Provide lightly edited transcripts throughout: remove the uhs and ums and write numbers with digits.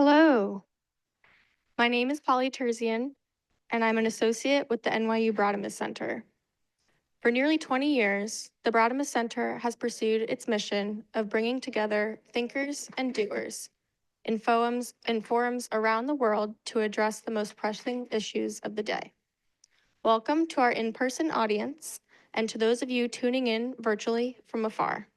Hello, my name is Polly Terzian, and I'm an associate with the NYU Broadamus Center. For nearly 20 years, the Broadamus Center has pursued its mission of bringing together thinkers and doers in forums around the world to address the most pressing issues of the day. Welcome to our in-person audience and to those of you tuning in virtually from afar.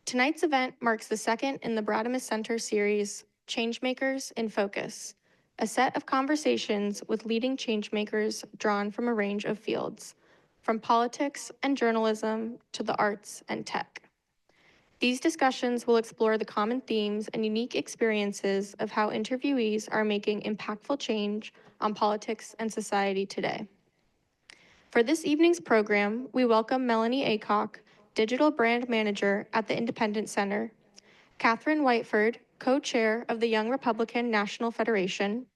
Tonight's event marks the second in the Broadamus Center series, Changemakers in Focus, a set of conversations with leading changemakers drawn from a range of fields, from politics and journalism to the arts and tech. These discussions will explore the common themes and unique experiences of how interviewees are making impactful change on politics and society today. For this evening's program, we welcome Melanie Aycock, Digital Brand Manager at the Independent Center, Catherine Whiteford, Co-Chair of the Young Republican National Federation,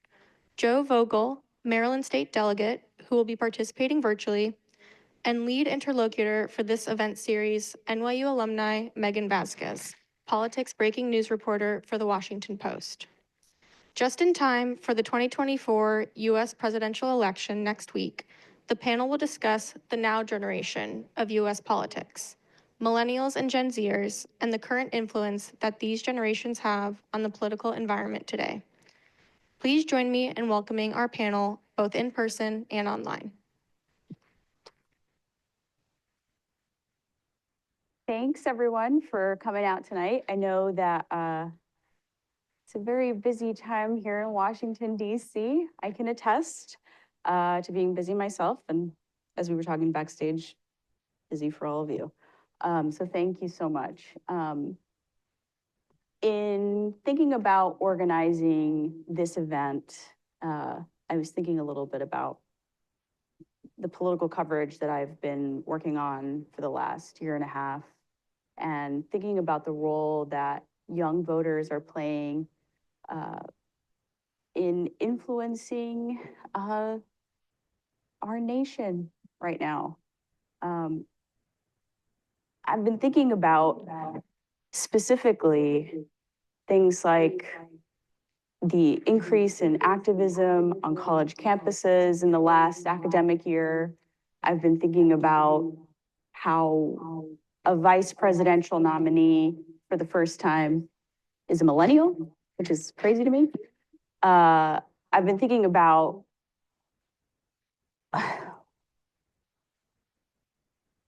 Joe Vogel, Maryland State Delegate, who will be participating virtually, and lead interlocutor for this event series, NYU alumni Megan Vasquez, politics breaking news reporter for the Washington Post. Just in time for the 2024 U.S. presidential election next week, the panel will discuss the now generation of U.S. politics, Millennials and Gen Zers, and the current influence that these generations have on the political environment today. Please join me in welcoming our panel, both in person and online. Thanks, everyone, for coming out tonight. I know that it's a very busy time here in Washington, D.C. I can attest to being busy myself, and as we were talking backstage, busy for all of you. So thank you so much. In thinking about organizing this event, I was thinking a little bit about the political coverage that I've been working on for the last year and a half, and thinking about the role that young voters are playing in influencing our nation right now. I've been thinking about specifically things like the increase in activism on college campuses in the last academic year. I've been thinking about how a vice presidential nominee for the first time is a millennial, which is crazy to me. I've been thinking about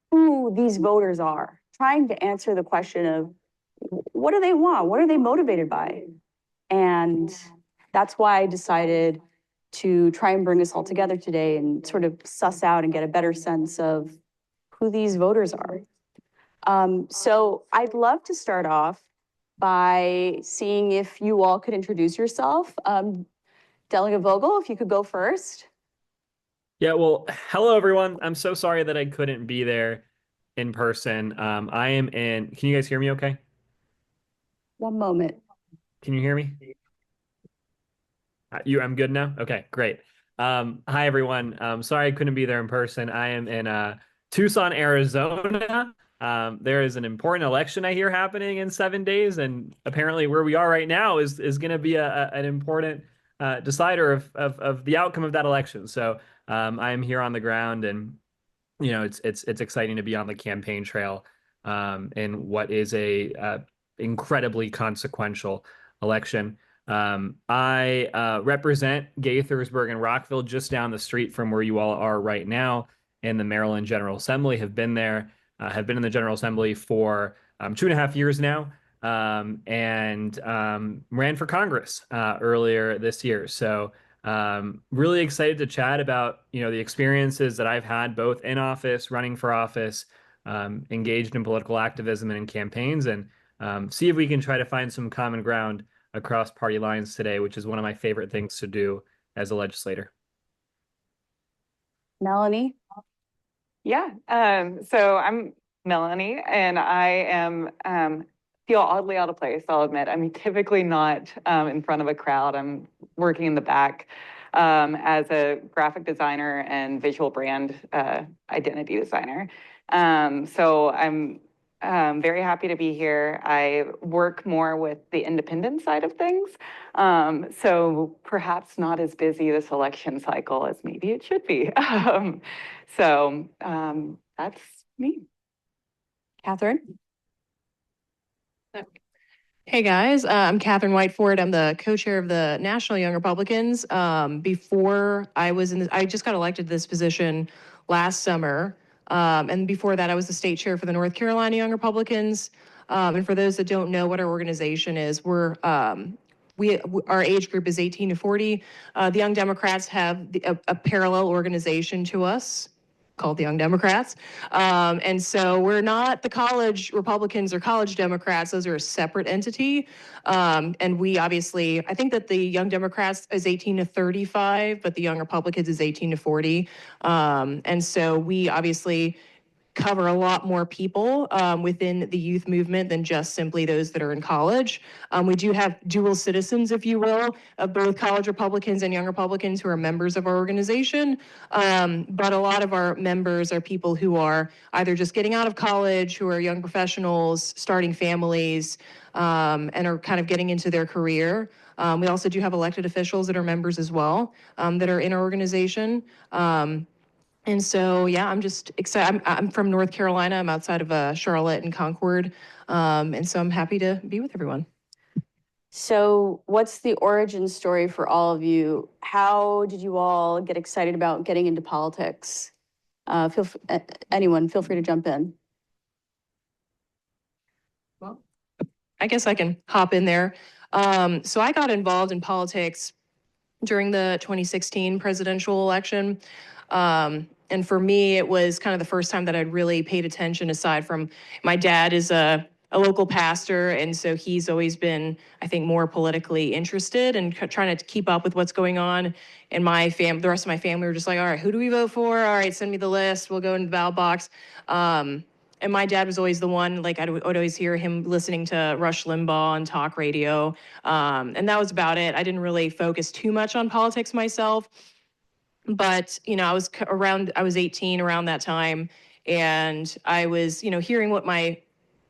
who these voters are, trying to answer the question of what do they want? What are they motivated by? And that's why I decided to try and bring us all together today and sort of suss out and get a better sense of who these voters are. So I'd love to start off by seeing if you all could introduce yourself. Delegate Vogel, if you could go first. Yeah, well, hello, everyone. I'm so sorry that I couldn't be there in person. Can you guys hear me okay? One moment. Can you hear me? I'm good now? Okay, great. Hi, everyone. Sorry I couldn't be there in person. I am in Tucson, Arizona. There is an important election I hear happening in 7 days, and apparently where we are right now is going to be an important decider of the outcome of that election. So I am here on the ground, and it's exciting to be on the campaign trail in what is a incredibly consequential election. I represent Gaithersburg and Rockville, just down the street from where you all are right now in the Maryland General Assembly. Have been in the General Assembly for 2.5 years now, and ran for Congress earlier this year. So really excited to chat about the experiences that I've had both in office, running for office, engaged in political activism and in campaigns, and see if we can try to find some common ground across party lines today, which is one of my favorite things to do as a legislator. Melanie? Yeah, so I'm Melanie, and I am feel oddly out of place, I'll admit. I'm typically not in front of a crowd. I'm working in the back as a graphic designer and visual brand identity designer. So I'm very happy to be here. I work more with the independent side of things. So perhaps not as busy this election cycle as maybe it should be. That's me. Catherine? Hey guys, I'm Catherine Whiteford. I'm the co-chair of the National Young Republicans. Before I was I just got elected to this position last summer. And before that, I was the state chair for the North Carolina Young Republicans. And for those that don't know what our organization is, our age group is 18 to 40. The Young Democrats have a parallel organization to us called the Young Democrats. And so we're not the college Republicans or college Democrats. Those are a separate entity. And we obviously, I think that the Young Democrats is 18 to 35, but the Young Republicans is 18 to 40. And so we obviously cover a lot more people within the youth movement than just simply those that are in college. We do have dual citizens, if you will, of both college Republicans and young Republicans who are members of our organization. But a lot of our members are people who are either just getting out of college, who are young professionals, starting families, and are kind of getting into their career. We also do have elected officials that are members as well, that are in our organization. And so, yeah, I'm just excited. I'm from North Carolina. I'm outside of Charlotte and Concord. And so I'm happy to be with everyone. So what's the origin story for all of you? How did you all get excited about getting into politics? Anyone, feel free to jump in. Well, I guess I can hop in there. So I got involved in politics during the 2016 presidential election. And for me, it was kind of the first time that I'd really paid attention, aside from my dad is a local pastor. And so he's always been, I think, more politically interested and trying to keep up with what's going on in my family. The rest of my family were just like, all right, who do we vote for? All right, send me the list. We'll go in the ballot box. And my dad was always the one, like I would always hear him listening to Rush Limbaugh on talk radio. And that was about it. I didn't really focus too much on politics myself. But, I was 18 around that time, and I was, hearing what my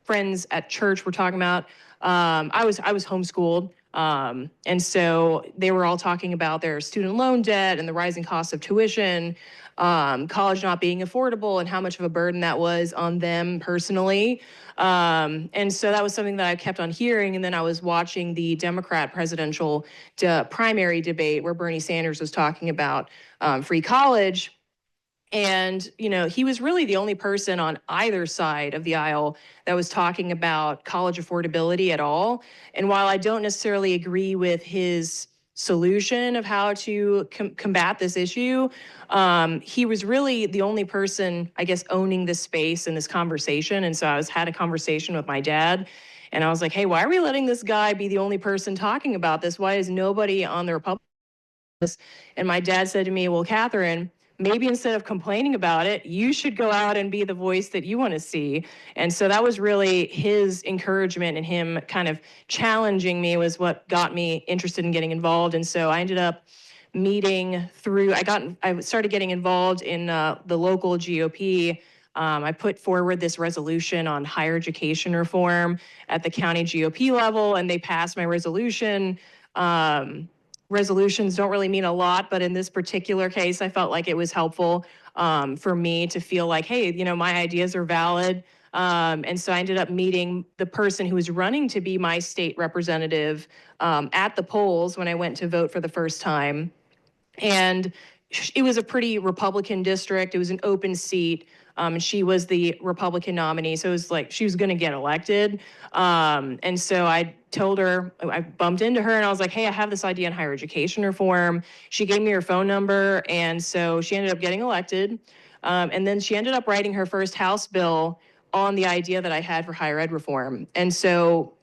friends at church were talking about. I was homeschooled. And so they were all talking about their student loan debt and the rising cost of tuition, college not being affordable, and how much of a burden that was on them personally. And so that was something that I kept on hearing. And then I was watching the Democrat presidential primary debate where Bernie Sanders was talking about free college. And, he was really the only person on either side of the aisle that was talking about college affordability at all. And while I don't necessarily agree with his solution of how to combat this issue, he was really the only person, I guess, owning this space and this conversation. And so I had a conversation with my dad, and I was like, hey, why are we letting this guy be the only person talking about this? Why is nobody on the Republican? And my dad said to me, well, Catherine, maybe instead of complaining about it, you should go out and be the voice that you want to see. And so that was really his encouragement, and him kind of challenging me was what got me interested in getting involved. And so I ended up meeting through, I started getting involved in the local GOP. I put forward this resolution on higher education reform at the county GOP level, and they passed my resolution. Resolutions don't really mean a lot, but in this particular case, I felt like it was helpful for me to feel like, hey, my ideas are valid. And so I ended up meeting the person who was running to be my state representative at the polls when I went to vote for the first time. And it was a pretty Republican district. It was an open seat. And she was the Republican nominee. So it was like she was going to get elected. And so I told her, I bumped into her and I was like, hey, I have this idea on higher education reform. She gave me her phone number. And so she ended up getting elected. And then she ended up writing her first House bill on the idea that I had for higher ed reform. And so,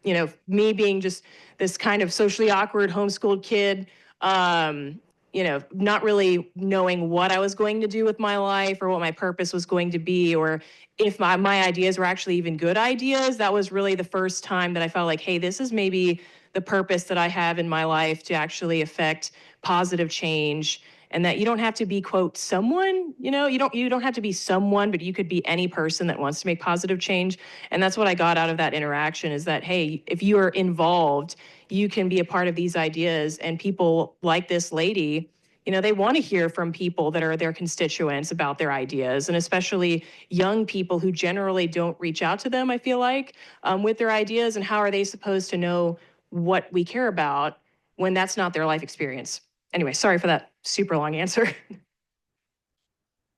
me being just this kind of socially awkward homeschooled kid, not really knowing what I was going to do with my life or what my purpose was going to be, or if my ideas were actually even good ideas. That was really the first time that I felt like, hey, this is maybe the purpose that I have in my life, to actually affect positive change and that you don't have to be, quote, someone, you don't have to be someone, but you could be any person that wants to make positive change. And that's what I got out of that interaction, is that, hey, if you are involved, you can be a part of these ideas. And people like this lady, they want to hear from people that are their constituents about their ideas, and especially young people who generally don't reach out to them, I feel like, with their ideas. And how are they supposed to know what we care about when that's not their life experience? Anyway, sorry for that super long answer.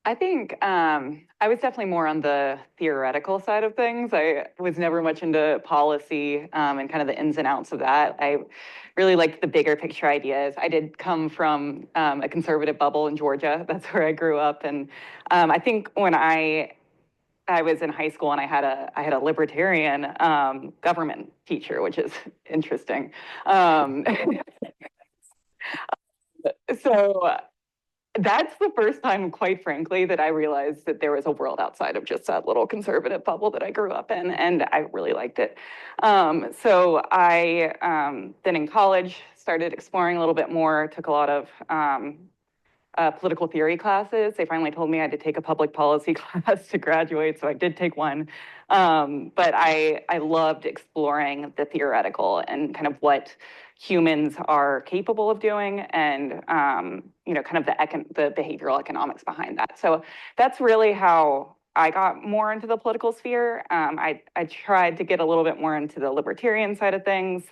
I think I was definitely more on the theoretical side of things. I was never much into policy and kind of the ins and outs of that. I really liked the bigger picture ideas. I did come from a conservative bubble in Georgia. That's where I grew up. And I think when I was in high school and I had a libertarian government teacher, which is interesting. So that's the first time, quite frankly, that I realized that there was a world outside of just that little conservative bubble that I grew up in, and I really liked it. So I then in college started exploring a little bit more, took a lot of political theory classes. They finally told me I had to take a public policy class to graduate, so I did take one. But I loved exploring the theoretical and kind of what humans are capable of doing, and kind of the behavioral economics behind that. So that's really how I got more into the political sphere. I tried to get a little bit more into the libertarian side of things.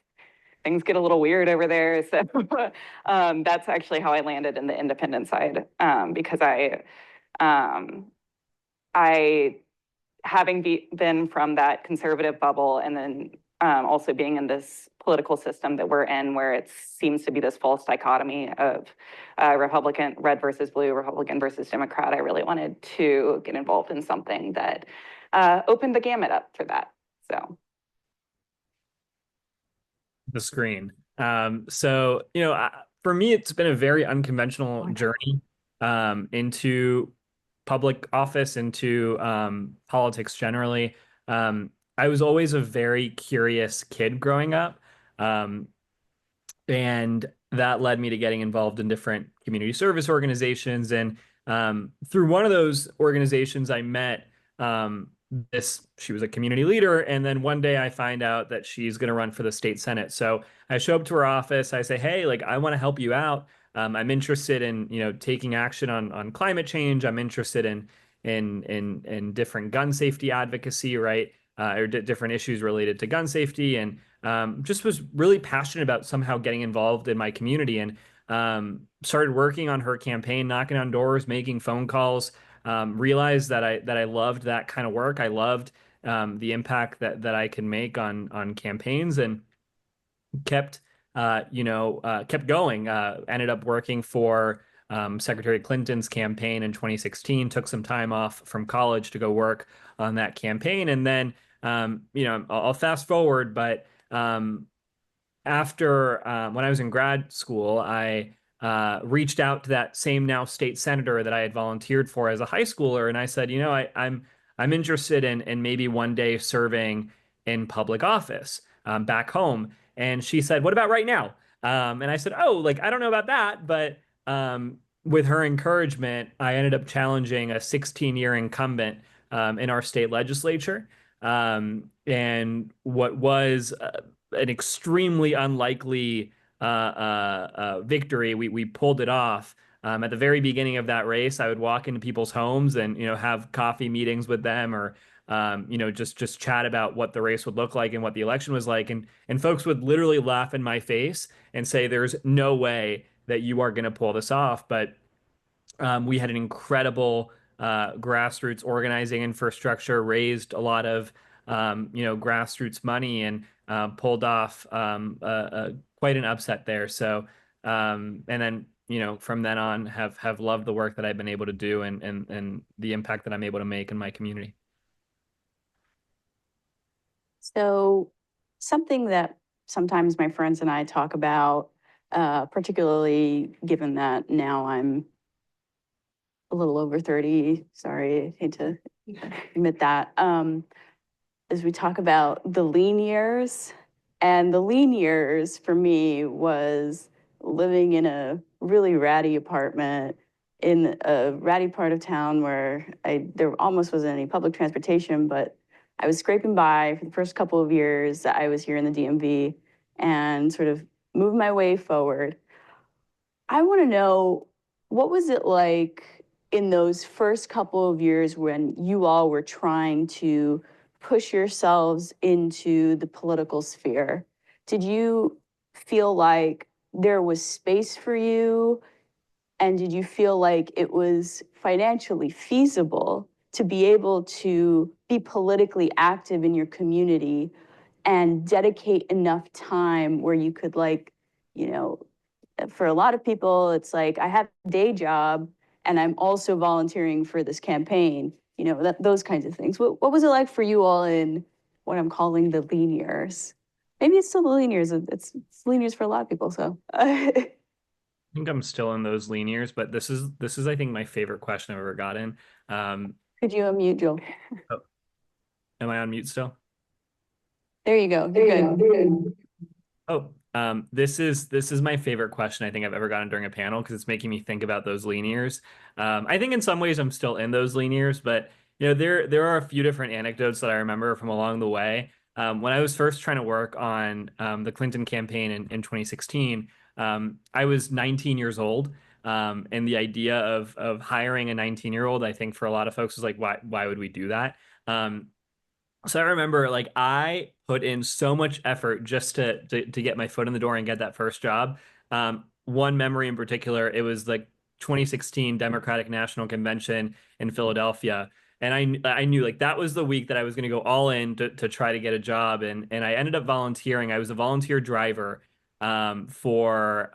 Things get a little weird over there. So that's actually how I landed in the independent side, because I having been from that conservative bubble, and then also being in this political system that we're in, where it seems to be this false dichotomy of Republican, red versus blue, Republican versus Democrat, I really wanted to get involved in something that opened the gamut up for that. So. The screen. So, for me, it's been a very unconventional journey into public office, into politics generally. I was always a very curious kid growing up. And that led me to getting involved in different community service organizations. And through one of those organizations, I met she was a community leader. And then one day I find out that she's going to run for the state Senate. So I show up to her office. I say, hey, like, I want to help you out. I'm interested in, taking action on climate change. I'm interested in different gun safety advocacy, right? Or different issues related to gun safety. And just was really passionate about somehow getting involved in my community, and started working on her campaign, knocking on doors, making phone calls. Realized that I loved that kind of work. I loved the impact that I can make on campaigns, and kept kept going. Ended up working for Secretary Clinton's campaign in 2016. Took some time off from college to go work on that campaign, and then I'll fast forward, but after when I was in grad school, I reached out to that same now state senator that I had volunteered for as a high schooler, and I said, I'm interested in maybe one day serving in public office back home. And she said, what about right now? And I said, oh, like, I don't know about that, but with her encouragement, I ended up challenging a 16-year incumbent in our state legislature. And what was an extremely unlikely victory, we pulled it off. At the very beginning of that race, I would walk into people's homes and have coffee meetings with them, or just chat about what the race would look like and what the election was like, and folks would literally laugh in my face and say, "There's no way that you are going to pull this off." But we had an incredible grassroots organizing infrastructure, raised a lot of grassroots money, and pulled off quite an upset there. So and then from then on have loved the work that I've been able to do, and the impact that I'm able to make in my community. So something that sometimes my friends and I talk about, particularly given that now I'm a little over 30, sorry, I hate to admit that, as we talk about the lean years. And the lean years for me was living in a really ratty apartment in a ratty part of town where there almost wasn't any public transportation, but I was scraping by for the first couple of years that I was here in the DMV and sort of moved my way forward. I want to know, what was it like in those first couple of years when you all were trying to push yourselves into the political sphere? Did you feel like there was space for you? And did you feel like it was financially feasible to be able to be politically active in your community and dedicate enough time where you could, like, you know, for a lot of people, it's like, I have a day job and I'm also volunteering for this campaign, those kinds of things. What was it like for you all in what I'm calling the lean years? Maybe it's still the lean years. It's lean years for a lot of people. So think I'm still in those lean years, but this is I think my favorite question I've ever gotten. could you unmute, Joel? Oh, am I on mute still? There you go. You're good. Oh, this is my favorite question I think I've ever gotten during a panel because it's making me think about those lean years. I think in some ways I'm still in those lean years, but there are a few different anecdotes that I remember from along the way. When I was first trying to work on the Clinton campaign in 2016, I was 19 years old. And the idea of hiring a 19-year-old, I think for a lot of folks is like, why would we do that? So I remember like I put in so much effort just to get my foot in the door and get that first job. One memory in particular, it was like 2016 Democratic National Convention in Philadelphia. And I knew like that was the week that I was going to go all in to try to get a job. And I ended up volunteering. I was a volunteer driver for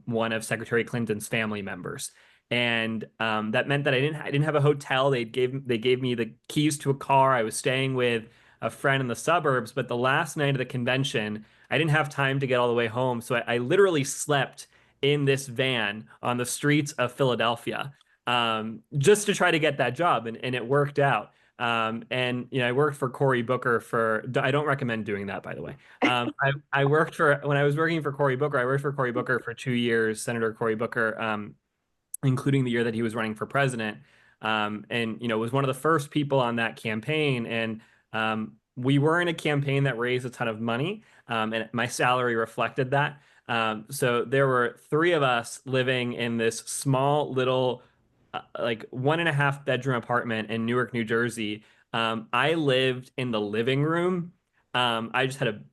one of Secretary Clinton's family members. And that meant that I didn't have a hotel. They gave me the keys to a car. I was staying with a friend in the suburbs, but the last night of the convention, I didn't have time to get all the way home. So I literally slept in this van on the streets of Philadelphia just to try to get that job, and it worked out. And I worked for Cory Booker for. I don't recommend doing that, by the way. I worked for when I was working for Cory Booker. I worked for Cory Booker for 2 years, Senator Cory Booker. Including the year that he was running for president. And was one of the first people on that campaign. And we were in a campaign that raised a ton of money, and my salary reflected that. So there were three of us living in this small little, like 1.5 bedroom apartment in Newark, New Jersey. I lived in the living room. I just had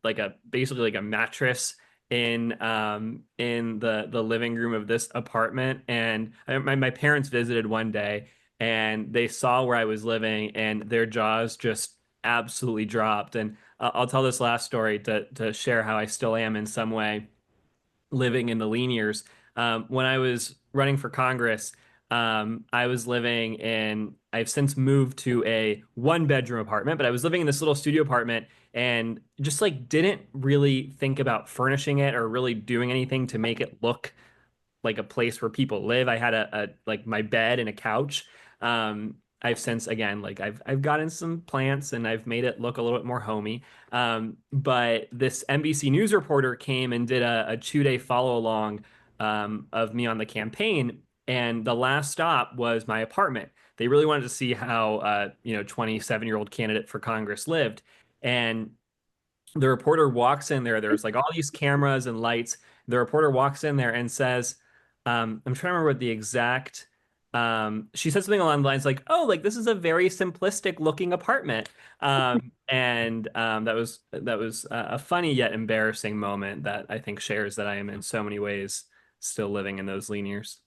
basically like a mattress in the living room of this apartment, and my parents visited one day and they saw where I was living and their jaws just absolutely dropped. And I'll tell this last story to share how I still am in some way living in the lean years. When I was running for Congress, I was living in, I've since moved to a 1 bedroom apartment, but I was living in this little studio apartment and just like didn't really think about furnishing it or really doing anything to make it look like a place where people live. I had a like my bed and a couch. I've since again like I've gotten some plants and I've made it look a little bit more homey. But this NBC News reporter came and did a 2-day follow along of me on the campaign, and the last stop was my apartment. They really wanted to see how 27-year-old candidate for Congress lived, and the reporter walks in there. There's like all these cameras and lights. The reporter walks in there and says, I'm trying to remember what the exact, she said something along the lines like, oh, like this is a very simplistic looking apartment. And that was a funny yet embarrassing moment that I think shares that I am in so many ways still living in those lean years.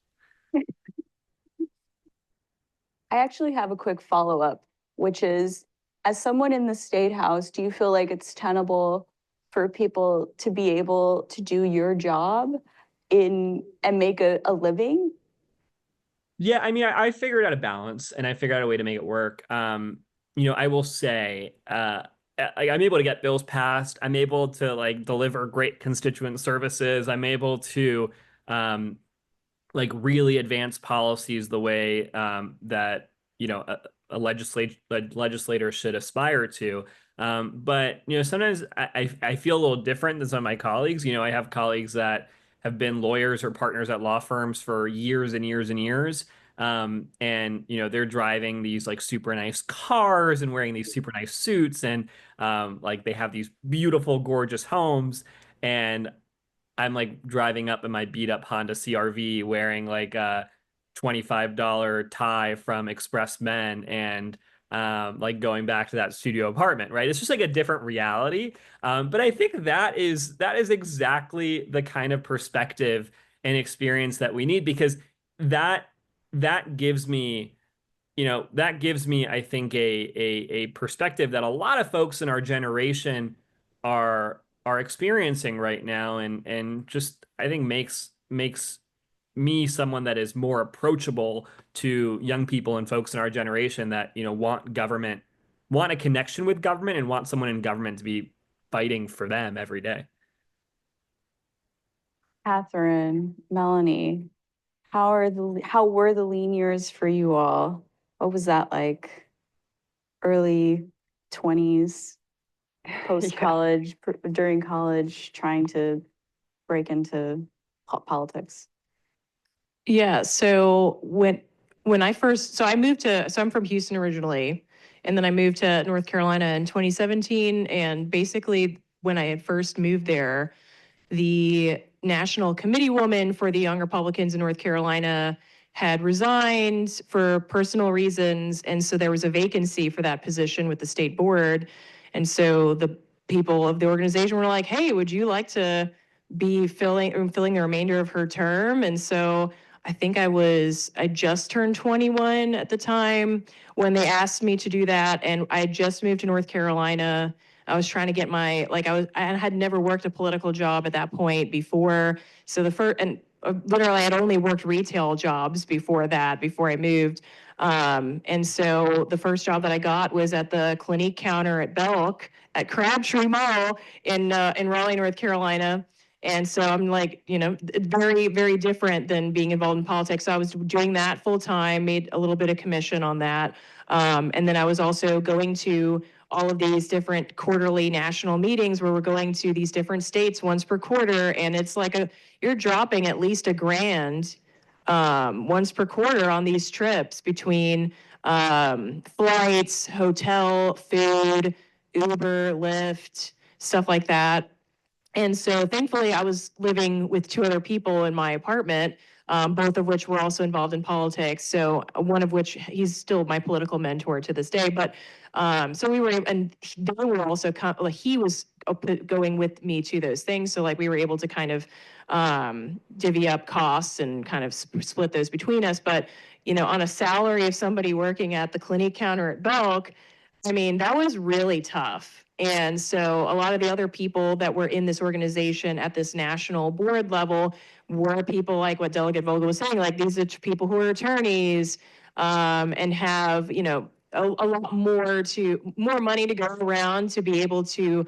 I actually have a quick follow-up, which is, as someone in the State House, do you feel like it's tenable for people to be able to do your job and make a living? Yeah, I mean, I figured out a balance and I figured out a way to make it work. I will say, I'm able to get bills passed. I'm able to like deliver great constituent services. I'm able to like really advance policies the way that a legislator should aspire to. But sometimes I feel a little different than some of my colleagues. I have colleagues that have been lawyers or partners at law firms for years and years and years. And they're driving these like super nice cars and wearing these super nice suits, and like they have these beautiful, gorgeous homes. And I'm like driving up in my beat up Honda CRV wearing like a $25 tie from Express Men, and like going back to that studio apartment, right? It's just like a different reality. But I think that is exactly the kind of perspective and experience that we need, because that that gives me I think a perspective that a lot of folks in our generation are experiencing right now, and just I think makes me someone that is more approachable to young people and folks in our generation that want a connection with government, and want someone in government to be fighting for them every day. Catherine, Melanie, how were the lean years for you all? What was that like? Early 20s, post college, during college, trying to break into politics. Yeah, so when I first, so I moved to, so I'm from Houston originally, and then I moved to North Carolina in 2017. And basically, when I had first moved there, the national committee woman for the Young Republicans in North Carolina had resigned for personal reasons. And so there was a vacancy for that position with the state board. And so the people of the organization were like, hey, would you like to be filling the remainder of her term? And so I think I just turned 21 at the time when they asked me to do that. And I just moved to North Carolina. I was trying to get I had never worked a political job at that point before. So literally I had only worked retail jobs before that, before I moved. And so the first job that I got was at the Clinique counter at Belk at Crabtree Mall in Raleigh, North Carolina. And so I'm like, very, very different than being involved in politics. So I was doing that full time, made a little bit of commission on that. And then I was also going to all of these different quarterly national meetings where we're going to these different states once per quarter. And it's like you're dropping at least $1,000 once per quarter on these trips between flights, hotel, food, Uber, Lyft, stuff like that. And so thankfully, I was living with two other people in my apartment, both of which were also involved in politics. So one of which he's still my political mentor to this day. But so we were, and they were also, he was going with me to those things. So like we were able to kind of divvy up costs and kind of split those between us. But, on a salary of somebody working at the Clinique counter at Belk, I mean, that was really tough. And so a lot of the other people that were in this organization at this national board level were people like what Delegate Vogel was saying, like these are people who are attorneys and have, a lot more money to go around to be able to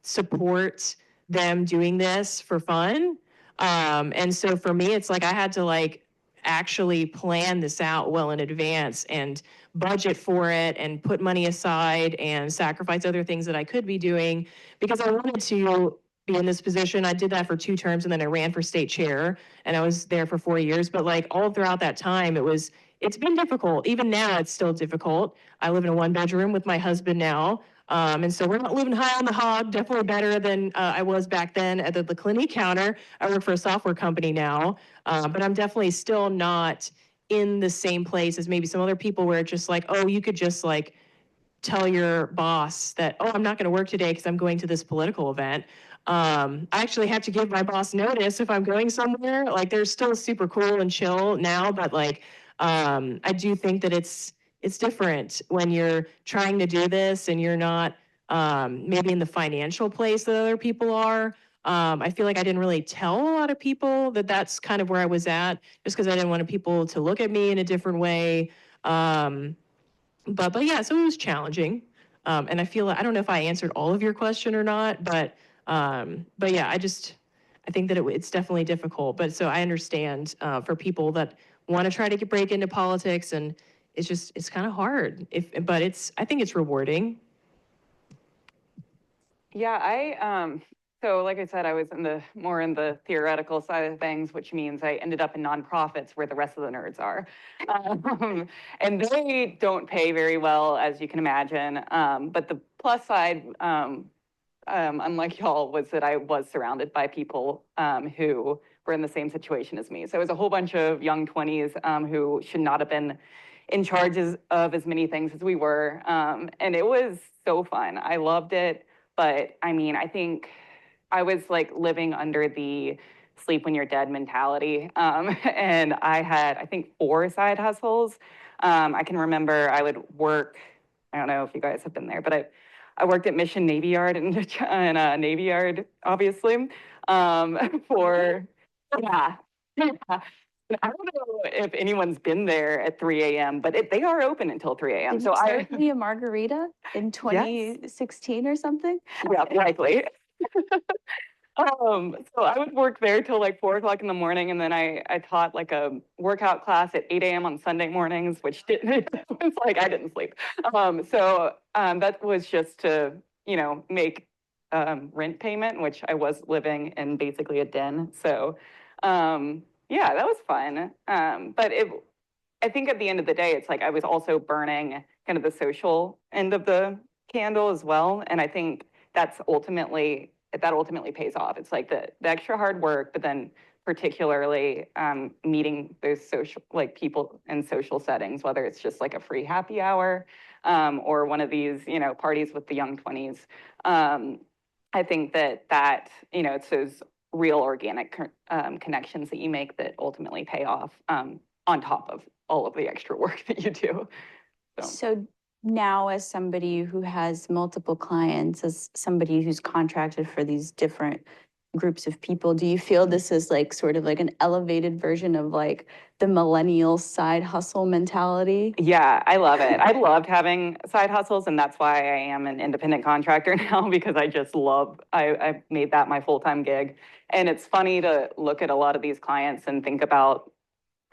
support them doing this for fun. And so for me, it's like I had to like actually plan this out well in advance and budget for it and put money aside and sacrifice other things that I could be doing because I wanted to be in this position. I did that for 2 terms and then I ran for state chair and I was there for 4 years. But like all throughout that time, it's been difficult. Even now, it's still difficult. I live in a 1-bedroom with my husband now. And so we're not living high on the hog, definitely better than I was back then at the Clinique counter. I work for a software company now, but I'm definitely still not in the same place as maybe some other people where it's just like, oh, you could just like tell your boss that, oh, I'm not going to work today because I'm going to this political event. I actually have to give my boss notice if I'm going somewhere. Like they're still super cool and chill now, but like I do think that it's different when you're trying to do this and you're not maybe in the financial place that other people are. I feel like I didn't really tell a lot of people that that's kind of where I was at, just because I didn't want people to look at me in a different way. But yeah, so it was challenging. And I feel like, I don't know if I answered all of your question or not, but yeah, I think that it's definitely difficult. But so I understand for people that want to try to break into politics, and it's kind of hard. I think it's rewarding. Yeah, So like I said, I was more in the theoretical side of things, which means I ended up in nonprofits where the rest of the nerds are. And they don't pay very well, as you can imagine. But the plus side, unlike y'all, was that I was surrounded by people who were in the same situation as me. So it was a whole bunch of young 20s who should not have been in charge of as many things as we were. And it was so fun. I loved it. But I mean, I think I was like living under the sleep when you're dead mentality. And I had, I think, 4 side hustles. I can remember I would work, I don't know if you guys have been there, but I worked at Mission Navy Yard and Navy Yard, obviously, for, yeah. I don't know if anyone's been there at 3 a.m., but they are open until 3 a.m. Did So you serve me a margarita in 2016 or something? yeah, likely. So I would work there till like 4 o'clock in the morning, and then I taught like a workout class at 8 a.m. on Sunday mornings, which didn't, it's like I didn't sleep. That was just to, make rent payment, which I was living in basically a den. So yeah, that was fun. I think at the end of the day, it's like I was also burning kind of the social end of the candle as well. And I think that ultimately pays off. It's like the extra hard work, but then particularly meeting those social, like people in social settings, whether it's just like a free happy hour or one of these, parties with the young 20s. I think that it's those real organic connections that you make that ultimately pay off on top of all of the extra work that you do. So now, as somebody who has multiple clients, as somebody who's contracted for these different groups of people, do you feel this is like sort of like an elevated version of like the millennial side hustle mentality? Yeah, I love it. I loved having side hustles, and that's why I am an independent contractor now, because I just I made that my full-time gig. And it's funny to look at a lot of these clients and think about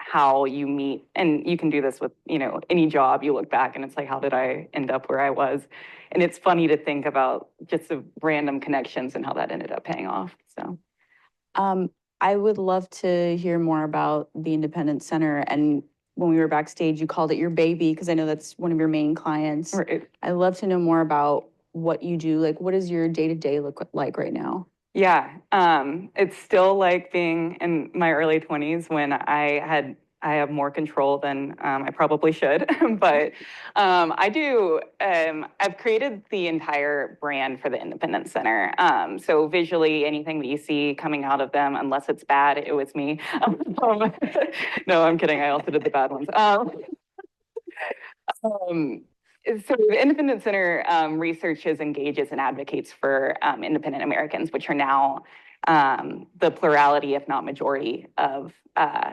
how you meet, and you can do this with, any job. You look back and it's like, how did I end up where I was? And it's funny to think about just the random connections and how that ended up paying off. So I would love to hear more about the Independence Center. And when we were backstage, you called it your baby, because I know that's one of your main clients. right. I'd love to know more about what you do. Like, what does your day-to-day look like right now? Yeah, it's still like being in my early 20s when I have more control than I probably should. But I've created the entire brand for the Independence Center. So visually, anything that you see coming out of them, unless it's bad, it was me. No, I'm kidding. I also did the bad ones. So the Independent Center researches, engages, and advocates for independent Americans, which are now the plurality, if not majority, of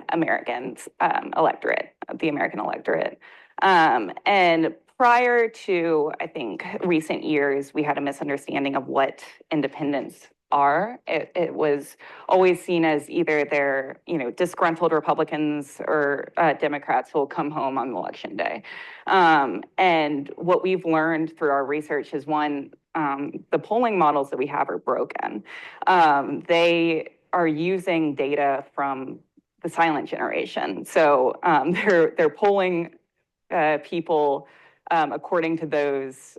Americans the American electorate. And prior to, I think, recent years, we had a misunderstanding of what independents are. It was always seen as either they're, disgruntled Republicans or Democrats who will come home on election day. And what we've learned through our research is, one, the polling models that we have are broken. They are using data from the silent generation. So they're polling people according to those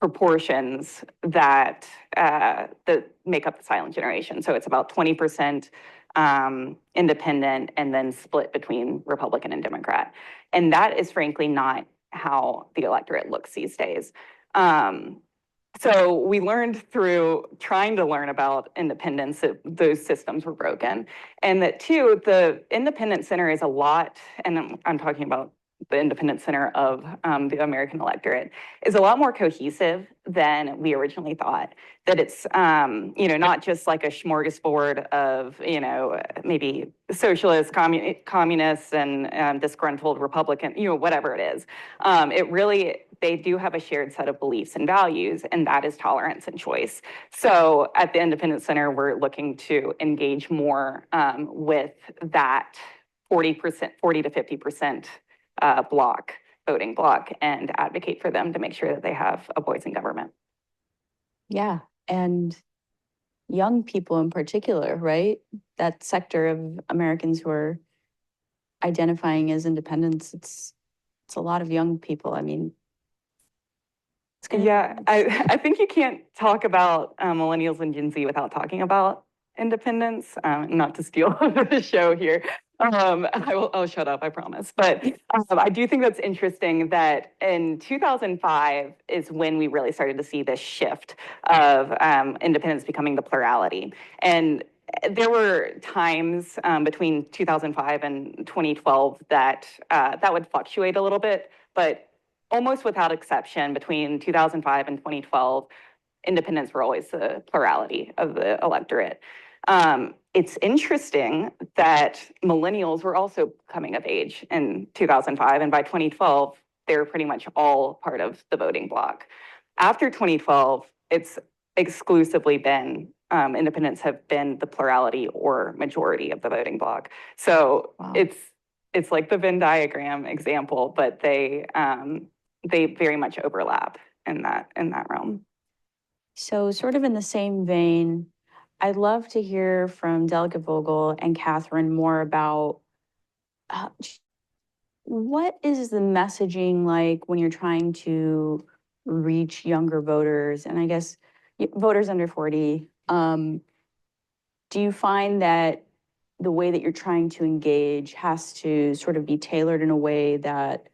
proportions that make up the silent generation. So it's about 20% independent and then split between Republican and Democrat. And that is frankly not how the electorate looks these days. So we learned through trying to learn about independence that those systems were broken. And that two, the Independent Center is a lot, and I'm talking about the Independent Center of the American electorate, is a lot more cohesive than we originally thought. That it's, not just like a smorgasbord of, maybe socialists, communists, and disgruntled Republican, whatever it is. They do have a shared set of beliefs and values, and that is tolerance and choice. So at the Independent Center, we're looking to engage more with that 40% to 50% voting block, and advocate for them to make sure that they have a voice in government. Yeah. And young people in particular, right? That sector of Americans who are identifying as independents, it's a lot of young people. I mean, it's gonna. Yeah, I think you can't talk about millennials and Gen Z without talking about independence. Not to steal the show here. I'll shut up, I promise. But I do think that's interesting that in 2005 is when we really started to see this shift of independence becoming the plurality. And there were times between 2005 and 2012 that that would fluctuate a little bit, but almost without exception, between 2005 and 2012, independents were always the plurality of the electorate. It's interesting that millennials were also coming of age in 2005, and by 2012, they were pretty much all part of the voting bloc. After 2012, it's exclusively been independents have been the plurality or majority of the voting bloc. So Wow. it's like the Venn diagram example, but they very much overlap in that realm. So, sort of in the same vein, I'd love to hear from Delegate Vogel and Catherine more about what is the messaging like when you're trying to reach younger voters, and I guess voters under 40. Do you find that the way that you're trying to engage has to sort of be tailored in a way that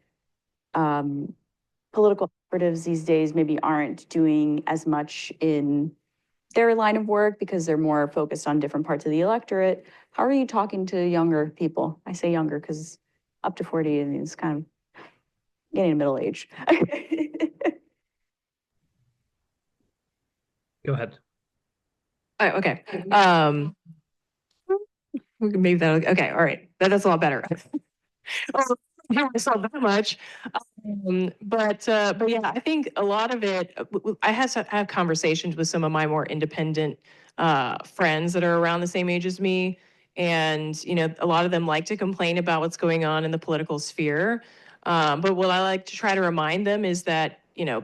political operatives these days maybe aren't doing as much in their line of work because they're more focused on different parts of the electorate? How are you talking to younger people? I say younger because up to 40 is kind of getting middle age. Go ahead. Oh, okay. Maybe that. Okay. All right. That's a lot better. Oh, I saw that much. But yeah, I think a lot of it. I have conversations with some of my more independent friends that are around the same age as me, and a lot of them like to complain about what's going on in the political sphere. But what I like to try to remind them is that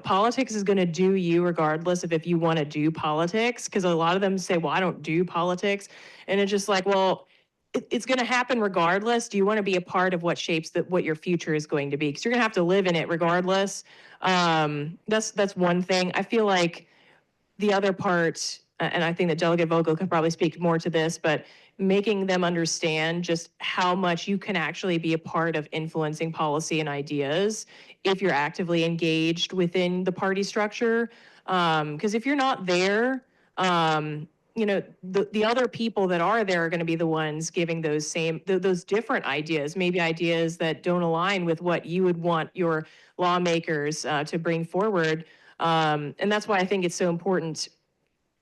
politics is going to do you regardless of if you want to do politics. Because a lot of them say, "Well, I don't do politics," and it's just like, well, it's going to happen regardless. Do you want to be a part of what shapes what your future is going to be? Because you're going to have to live in it regardless. That's one thing. I feel like the other part, and I think that Delegate Vogel could probably speak more to this, but making them understand just how much you can actually be a part of influencing policy and ideas if you're actively engaged within the party structure. Because if you're not there, the other people that are there are going to be the ones giving those different ideas, maybe ideas that don't align with what you would want your lawmakers to bring forward. And that's why I think it's so important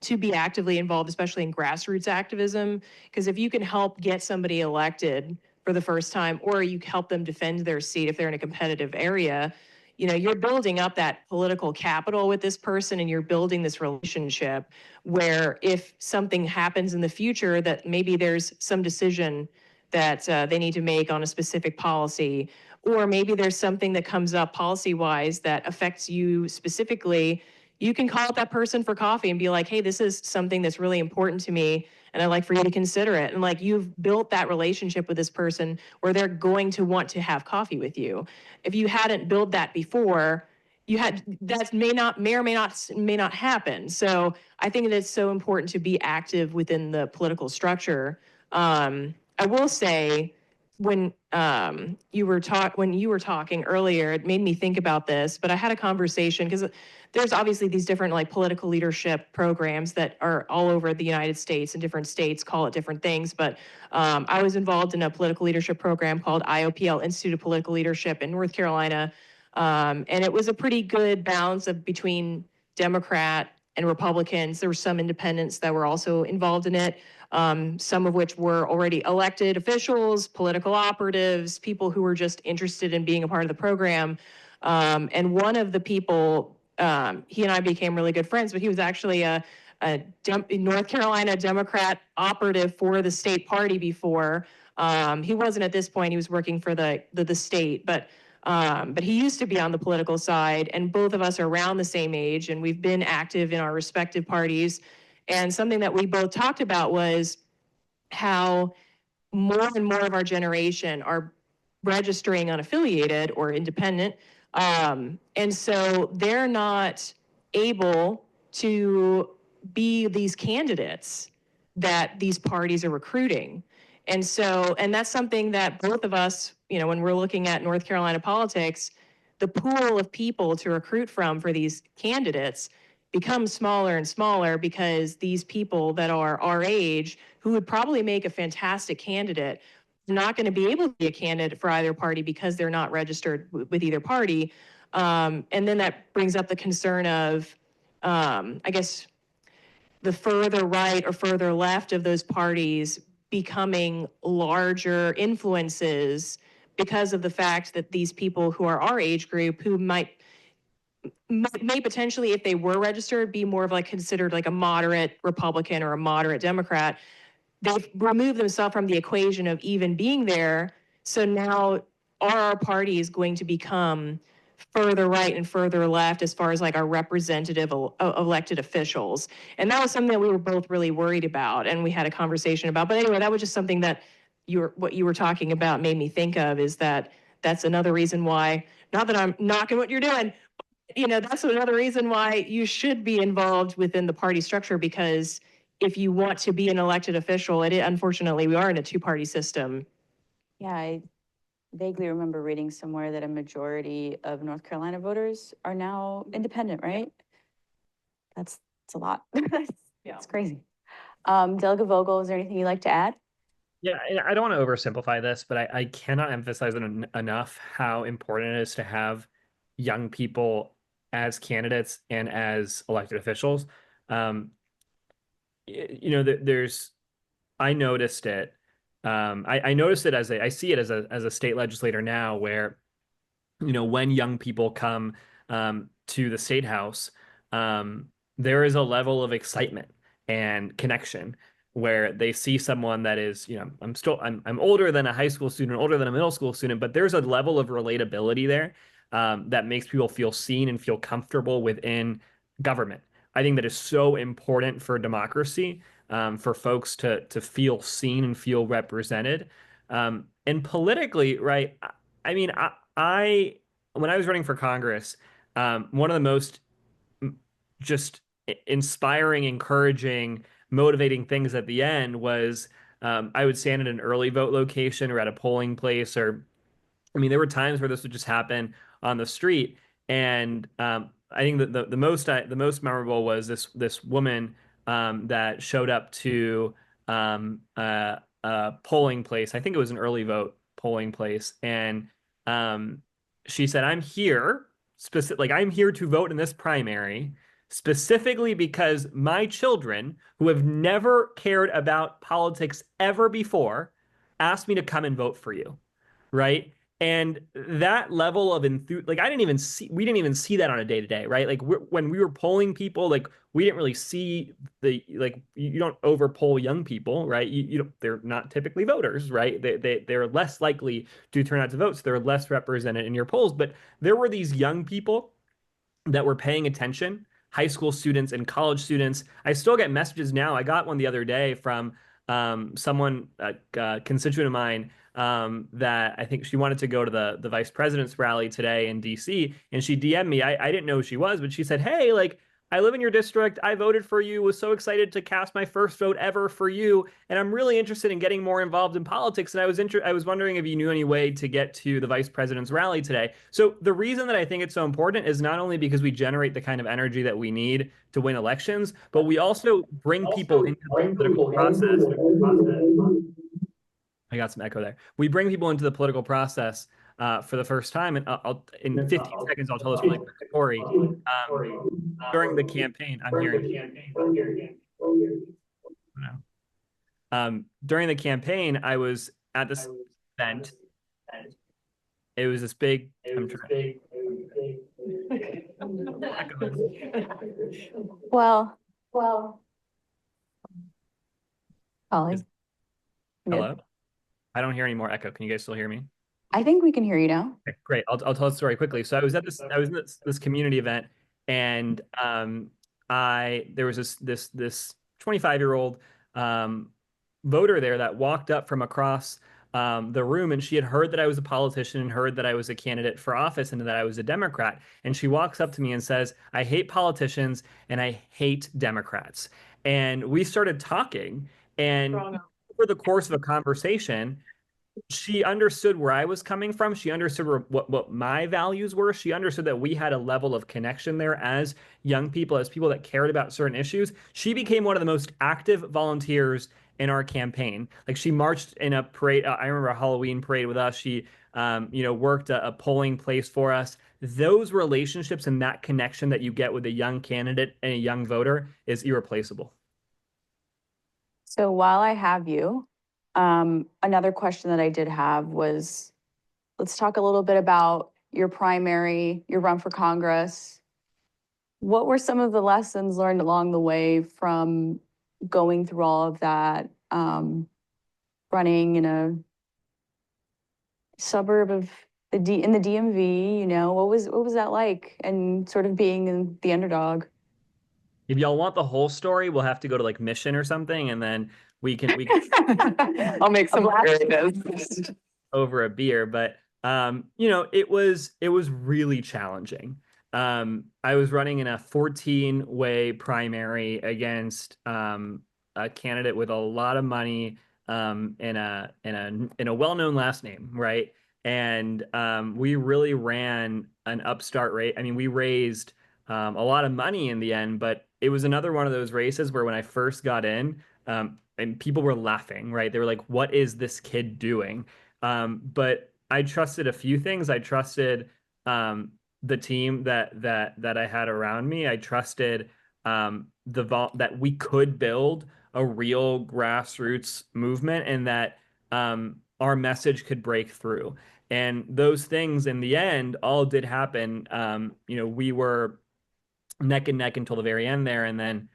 to be actively involved, especially in grassroots activism, because if you can help get somebody elected for the first time, or you help them defend their seat if they're in a competitive area, you're building up that political capital with this person, and you're building this relationship where if something happens in the future that maybe there's some decision that they need to make on a specific policy, or maybe there's something that comes up policy-wise that affects you specifically, you can call up that person for coffee and be like, hey, this is something that's really important to me, and I'd like for you to consider it. And like, you've built that relationship with this person where they're going to want to have coffee with you. If you hadn't built that before, that may or may not happen. So I think that it's so important to be active within the political structure. I will say, when you were talking earlier, it made me think about this. But I had a conversation because there's obviously these different like political leadership programs that are all over the United States, and different states call it different things. But I was involved in a political leadership program called IOPL, Institute of Political Leadership, in North Carolina, and it was a pretty good balance between Democrat and Republicans. There were some independents that were also involved in it. Some of which were already elected officials, political operatives, people who were just interested in being a part of the program. And one of the people, he and I became really good friends, but he was actually a North Carolina Democrat operative for the state party before. He wasn't at this point, he was working for the state, but he used to be on the political side, and both of us are around the same age, and we've been active in our respective parties. And something that we both talked about was how more and more of our generation are registering unaffiliated or independent. And so they're not able to be these candidates that these parties are recruiting. And so, and that's something that both of us, you know, when we're looking at North Carolina politics, the pool of people to recruit from for these candidates becomes smaller and smaller because these people that are our age, who would probably make a fantastic candidate, not going to be able to be a candidate for either party because they're not registered with either party. And then that brings up the concern of, I guess, the further right or further left of those parties becoming larger influences because of the fact that these people who are our age group, who may potentially, if they were registered, be more of like considered like a moderate Republican or a moderate Democrat, they've removed themselves from the equation of even being there. So now our party is going to become further right and further left as far as like our representative elected officials. And that was something that we were both really worried about and we had a conversation about. But anyway, that was just something that what you were talking about made me think of, is that that's another reason why, not that I'm knocking what you're doing, you know, that's another reason why you should be involved within the party structure, because if you want to be an elected official, unfortunately, we are in a two-party system. Yeah, I vaguely remember reading somewhere that a majority of North Carolina voters are now independent, right? That's a lot. It's crazy. Delegate Vogel, is there anything you'd like to add? Yeah, and I don't want to oversimplify this, but I cannot emphasize it enough how important it is to have young people as candidates and as elected officials. You know, I noticed it. I noticed it I see it as a state legislator now, where, you know, when young people come to the state house, there is a level of excitement and connection where they see someone that is, you know, I'm older than a high school student, older than a middle school student, but there's a level of relatability there that makes people feel seen and feel comfortable within government. I think that is so important for democracy, for folks to feel seen and feel represented. And politically, right? I mean, I when I was running for Congress, one of the most just inspiring, encouraging, motivating things at the end was I would stand at an early vote location or at a polling place, or I mean, there were times where this would just happen on the street, and I think that the most memorable was this woman that showed up to a polling place. I think it was an early vote polling place, and she said, "I'm here I'm here to vote in this primary." Specifically because my children, who have never cared about politics ever before, asked me to come and vote for you, right? And that level of enthusiasm, like we didn't even see that on a day to day, right? Like when we were polling people, like we didn't really see you don't over poll young people, right? You don't, they're not typically voters, right? They're less likely to turn out to vote, so they're less represented in your polls. But there were these young people that were paying attention, high school students and college students. I still get messages now. I got one the other day from someone, a constituent of mine, that I think she wanted to go to the vice president's rally today in DC, and she DM'd me. I didn't know who she was, but she said, "Hey, like, I live in your district. I voted for you, was so excited to cast my first vote ever for you. And I'm really interested in getting more involved in politics. And I was wondering if you knew any way to get to the vice president's rally today." So the reason that I think it's so important is not only because we generate the kind of energy that we need to win elections, but we also bring people into the political process. I got some echo there. We bring people into the political process for the first time. And in 15 seconds, I'll tell this really quick story. During the campaign, I'm hearing. During the campaign, I was at this event. It was this big. I'm trying. Well, Holly. Hello? I don't hear any more echo. Can you guys still hear me? I think we can hear you now. Okay, great. I'll tell the story quickly. So I was in this community event, and there was this 25-year-old voter there that walked up from across the room, and she had heard that I was a politician and heard that I was a candidate for office and that I was a Democrat. And she walks up to me and says, "I hate politicians and I hate Democrats." And we started talking, and over the course of a conversation, she understood where I was coming from. She understood what my values were. She understood that we had a level of connection there as young people, as people that cared about certain issues. She became one of the most active volunteers in our campaign. Like, she marched in a parade. I remember a Halloween parade with us. She, worked a polling place for us. Those relationships and that connection that you get with a young candidate and a young voter is irreplaceable. So while I have you, another question that I did have was, let's talk a little bit about your primary, your run for Congress. What were some of the lessons learned along the way from going through all of that, running in a suburb of in the DMV, what was that like, and sort of being the underdog? If y'all want the whole story, we'll have to go to like Mission or something, and then we can I'll make some blast. areas. over a beer. But it was really challenging. I was running in a 14-way primary against a candidate with a lot of money, in a well-known last name, right? And we really ran an upstart rate. I mean, we raised a lot of money in the end, but it was another one of those races where when I first got in, and people were laughing, right? They were like, "What is this kid doing?" But I trusted a few things. I trusted the team that I had around me. I trusted that we could build a real grassroots movement, and that our message could break through. And those things in the end all did happen. We were neck and neck until the very end there. And then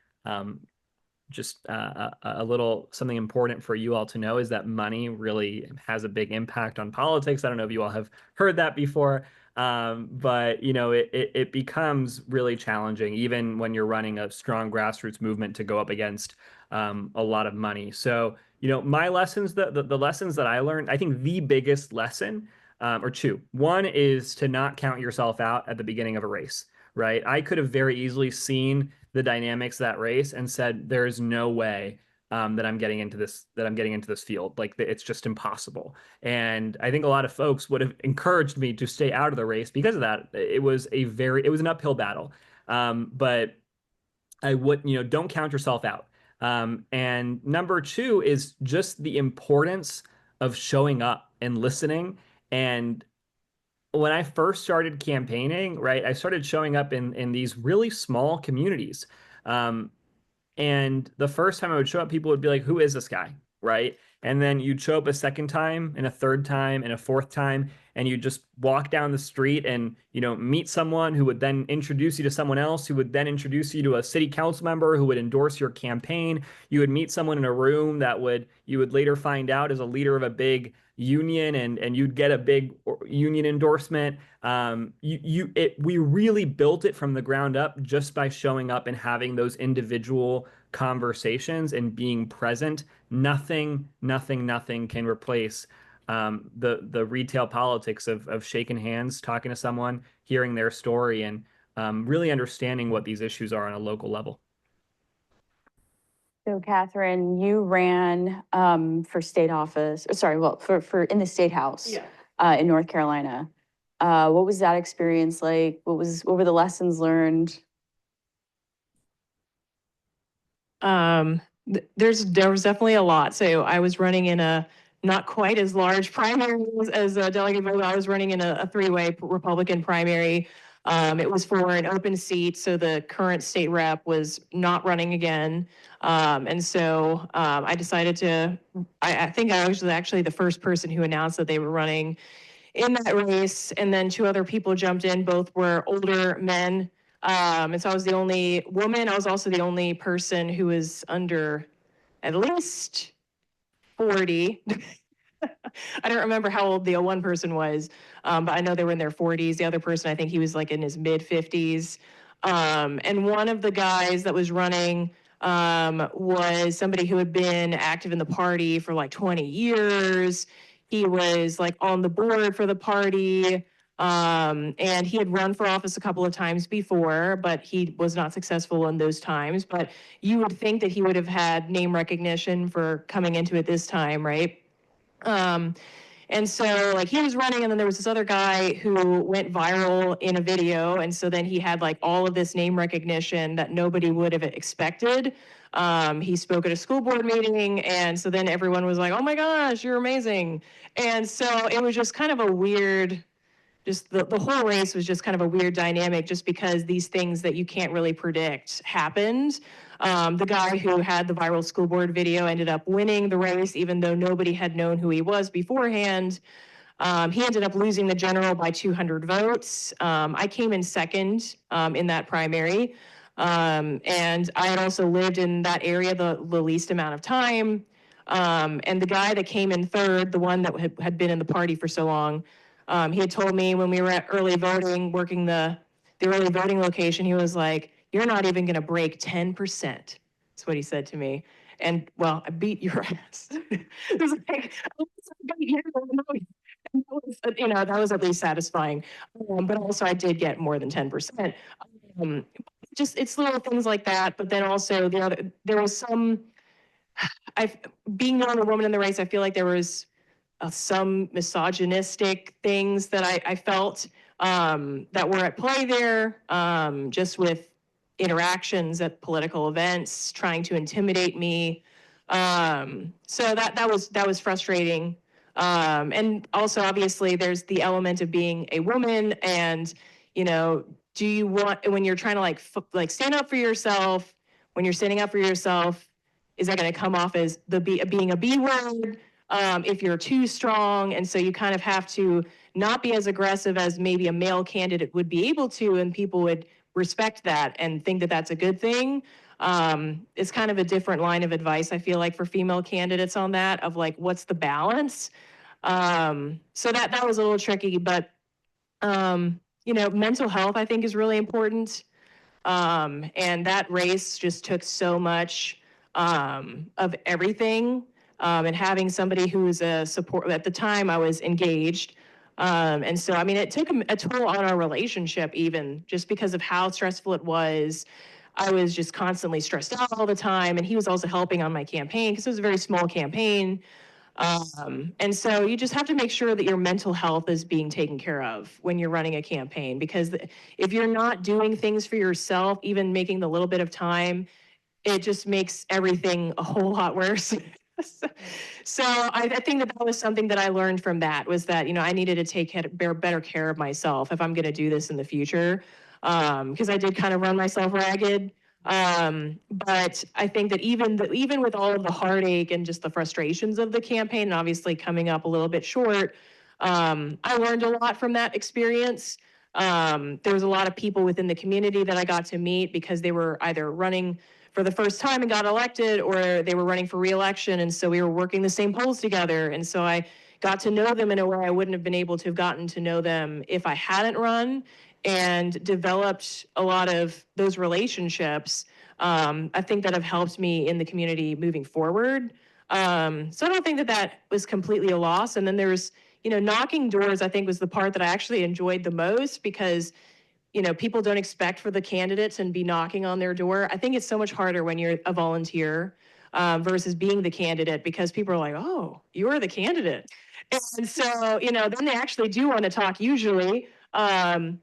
just a little something important for you all to know is that money really has a big impact on politics. I don't know if you all have heard that before, but it becomes really challenging even when you're running a strong grassroots movement to go up against a lot of money. So my lessons, the lessons that I learned, I think the biggest lesson, or two. One is to not count yourself out at the beginning of a race, right? I could have very easily seen the dynamics of that race and said, there is no way that I'm getting into this field. Like, it's just impossible. And I think a lot of folks would have encouraged me to stay out of the race because of that. It was an uphill battle. But I would, don't count yourself out. And number two is just the importance of showing up and listening. And when I first started campaigning, right, I started showing up in these really small communities. And the first time I would show up, people would be like, "Who is this guy?" Right? And then you'd show up a second time and a third time and a fourth time, and you just walk down the street and, meet someone who would then introduce you to someone else, who would then introduce you to a city council member who would endorse your campaign. You would meet someone in a room that you would later find out is a leader of a big union, and you'd get a big union endorsement. We really built it from the ground up just by showing up and having those individual conversations and being present. Nothing can replace the retail politics of shaking hands, talking to someone, hearing their story, and really understanding what these issues are on a local level. So Catherine, you ran for state office, for in the state house in North Carolina. What was that experience like? What were the lessons learned? There was definitely a lot. So I was running in a not quite as large primary as Delegate Vogel. I was running in a three-way Republican primary. It was for an open seat, so the current state rep was not running again. And so I decided I think I was actually the first person who announced that they were running in that race. And then two other people jumped in. Both were older men. And so I was the only woman. I was also the only person who was under at least 40. I don't remember how old the one person was, but I know they were in their 40s. The other person, I think he was like in his mid 50s. And one of the guys that was running, was somebody who had been active in the party for like 20 years. He was like on the board for the party. And he had run for office a couple of times before, but he was not successful in those times. But you would think that he would have had name recognition for coming into it this time, right? And so like he was running, and then there was this other guy who went viral in a video. And so then he had like all of this name recognition that nobody would have expected. He spoke at a school board meeting, and so then everyone was like, oh my gosh, you're amazing. And so it was just kind of a weird, just the whole race was just kind of a weird dynamic, just because these things that you can't really predict happened. The guy who had the viral school board video ended up winning the race, even though nobody had known who he was beforehand. He ended up losing the general by 200 votes. I came in second in that primary. And I had also lived in that area the least amount of time. And the guy that came in third, the one that had been in the party for so long, he had told me when we were at early voting, working the early voting location, he was like, you're not even going to break 10%. That's what he said to me. And well, I beat your ass. It was like, you know, that was at least satisfying. But also I did get more than 10%. Just it's little things like that. But then also there was some, being the only woman in the race, I feel like there was some misogynistic things that I felt that were at play there, just with interactions at political events, trying to intimidate me. So that was frustrating. And also, obviously, there's the element of being a woman, and you know, do you want, when you're trying to like stand up for yourself, when you're standing up for yourself, is that going to come off as being a B word? If you're too strong. And so you kind of have to not be as aggressive as maybe a male candidate would be able to, and people would respect that and think that that's a good thing. It's kind of a different line of advice, I feel like, for female candidates on that, of like, what's the balance? So that was a little tricky, but you know, mental health, I think, is really important. And that race just took so much of everything. And having somebody who's a support, at the time I was engaged. And so, I mean, it took a toll on our relationship, even just because of how stressful it was. I was just constantly stressed out all the time. And he was also helping on my campaign because it was a very small campaign. And so you just have to make sure that your mental health is being taken care of when you're running a campaign, because if you're not doing things for yourself, even making the little bit of time, it just makes everything a whole lot worse. So I think that was something that I learned from that, was that, you know, I needed to take better care of myself if I'm going to do this in the future. Because I did kind of run myself ragged. But I think that even with all of the heartache and just the frustrations of the campaign, and obviously coming up a little bit short, I learned a lot from that experience. There was a lot of people within the community that I got to meet because they were either running for the first time and got elected, or they were running for re-election. And so we were working the same polls together. And so I got to know them in a way I wouldn't have been able to have gotten to know them if I hadn't run, and developed a lot of those relationships. I think that have helped me in the community moving forward. So I don't think that was completely a loss. And then there's, you know, knocking doors, I think, was the part that I actually enjoyed the most, because you know, people don't expect for the candidates and be knocking on their door. I think it's so much harder when you're a volunteer versus being the candidate, because people are like, oh, you're the candidate. And so, you know, then they actually do want to talk usually. And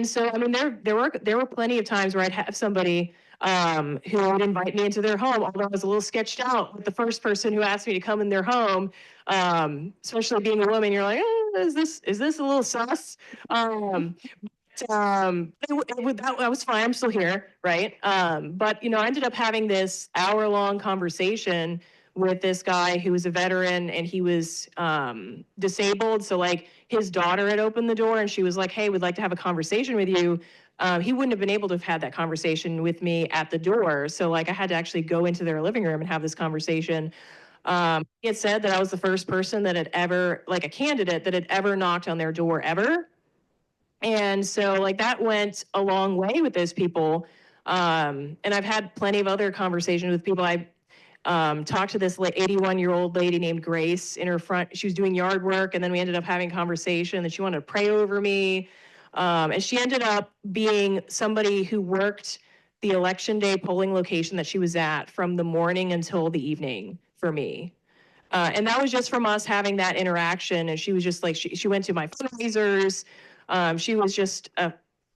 so, I mean, there were plenty of times where I'd have somebody who would invite me into their home, although I was a little sketched out with the first person who asked me to come in their home. Especially being a woman, you're like, is this a little sus? That was fine. I'm still here, right? But you know, I ended up having this hour-long conversation with this guy who was a veteran, and he was disabled. So like his daughter had opened the door, and she was like, "Hey, we'd like to have a conversation with you." He wouldn't have been able to have had that conversation with me at the door. So like I had to actually go into their living room and have this conversation. He had said that I was the first person that had ever, like a candidate that had ever knocked on their door ever. And so like that went a long way with those people. And I've had plenty of other conversations with people. I talked to this 81-year-old lady named Grace in her front. She was doing yard work, and then we ended up having a conversation that she wanted to pray over me. And she ended up being somebody who worked the election day polling location that she was at from the morning until the evening for me. And that was just from us having that interaction. And she was just like, she went to my fundraisers. She was just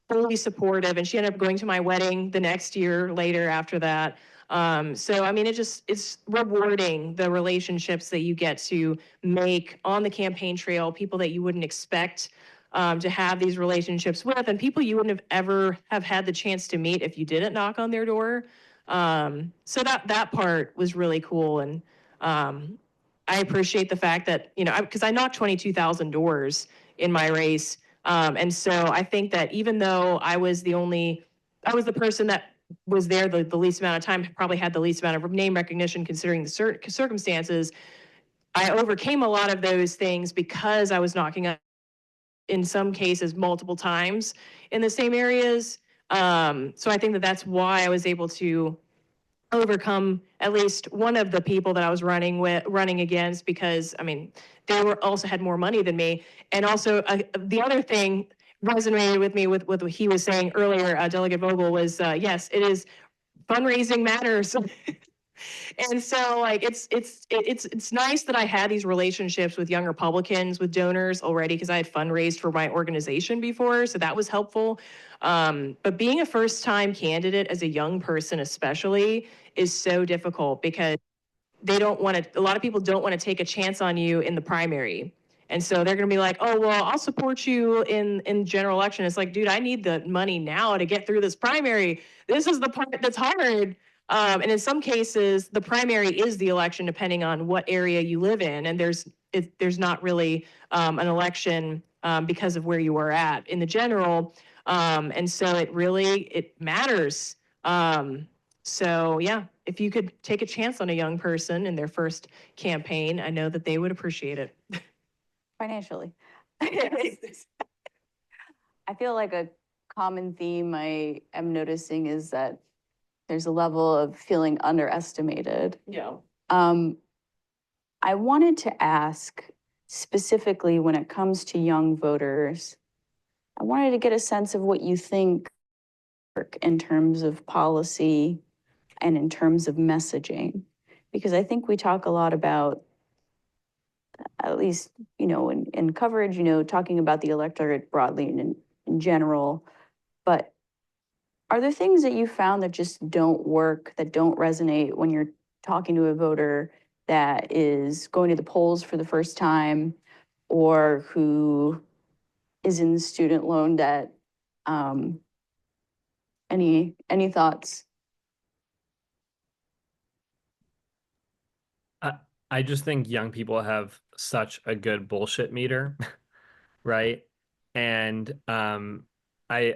fully supportive. And she ended up going to my wedding the next year later after that. So, I mean, it's rewarding the relationships that you get to make on the campaign trail, people that you wouldn't expect to have these relationships with, and people you wouldn't have ever have had the chance to meet if you didn't knock on their door. So that part was really cool. And I appreciate the fact that, because I knocked 22,000 doors in my race. And so I think that even though I was the person that was there the least amount of time, probably had the least amount of name recognition considering the circumstances, I overcame a lot of those things because I was knocking on, in some cases, multiple times in the same areas. So I think that that's why I was able to overcome at least one of the people that I was running against, because I mean, they were also had more money than me. And also the other thing resonated with me with what he was saying earlier, Delegate Vogel, was yes, it is fundraising matters. And so like it's nice that I had these relationships with young Republicans, with donors already, because I had fundraised for my organization before, so that was helpful. But being a first-time candidate as a young person especially is so difficult because a lot of people don't want to take a chance on you in the primary. And so they're going to be like, oh, well, I'll support you in general election. It's like, dude, I need the money now to get through this primary. This is the part that's hard. And in some cases, the primary is the election, depending on what area you live in. And there's not really an election because of where you are at in the general. And so it matters. So yeah, if you could take a chance on a young person in their first campaign, I know that they would appreciate it. Financially. I feel like a common theme I am noticing is that there's a level of feeling underestimated. Yeah. I wanted to ask specifically when it comes to young voters, I wanted to get a sense of what you think in terms of policy and in terms of messaging, because I think we talk a lot about, at least, in coverage, talking about the electorate broadly and in general, but are there things that you found that just don't work, that don't resonate when you're talking to a voter that is going to the polls for the first time or who is in student loan debt? Any thoughts? I just think young people have such a good bullshit meter, right? And I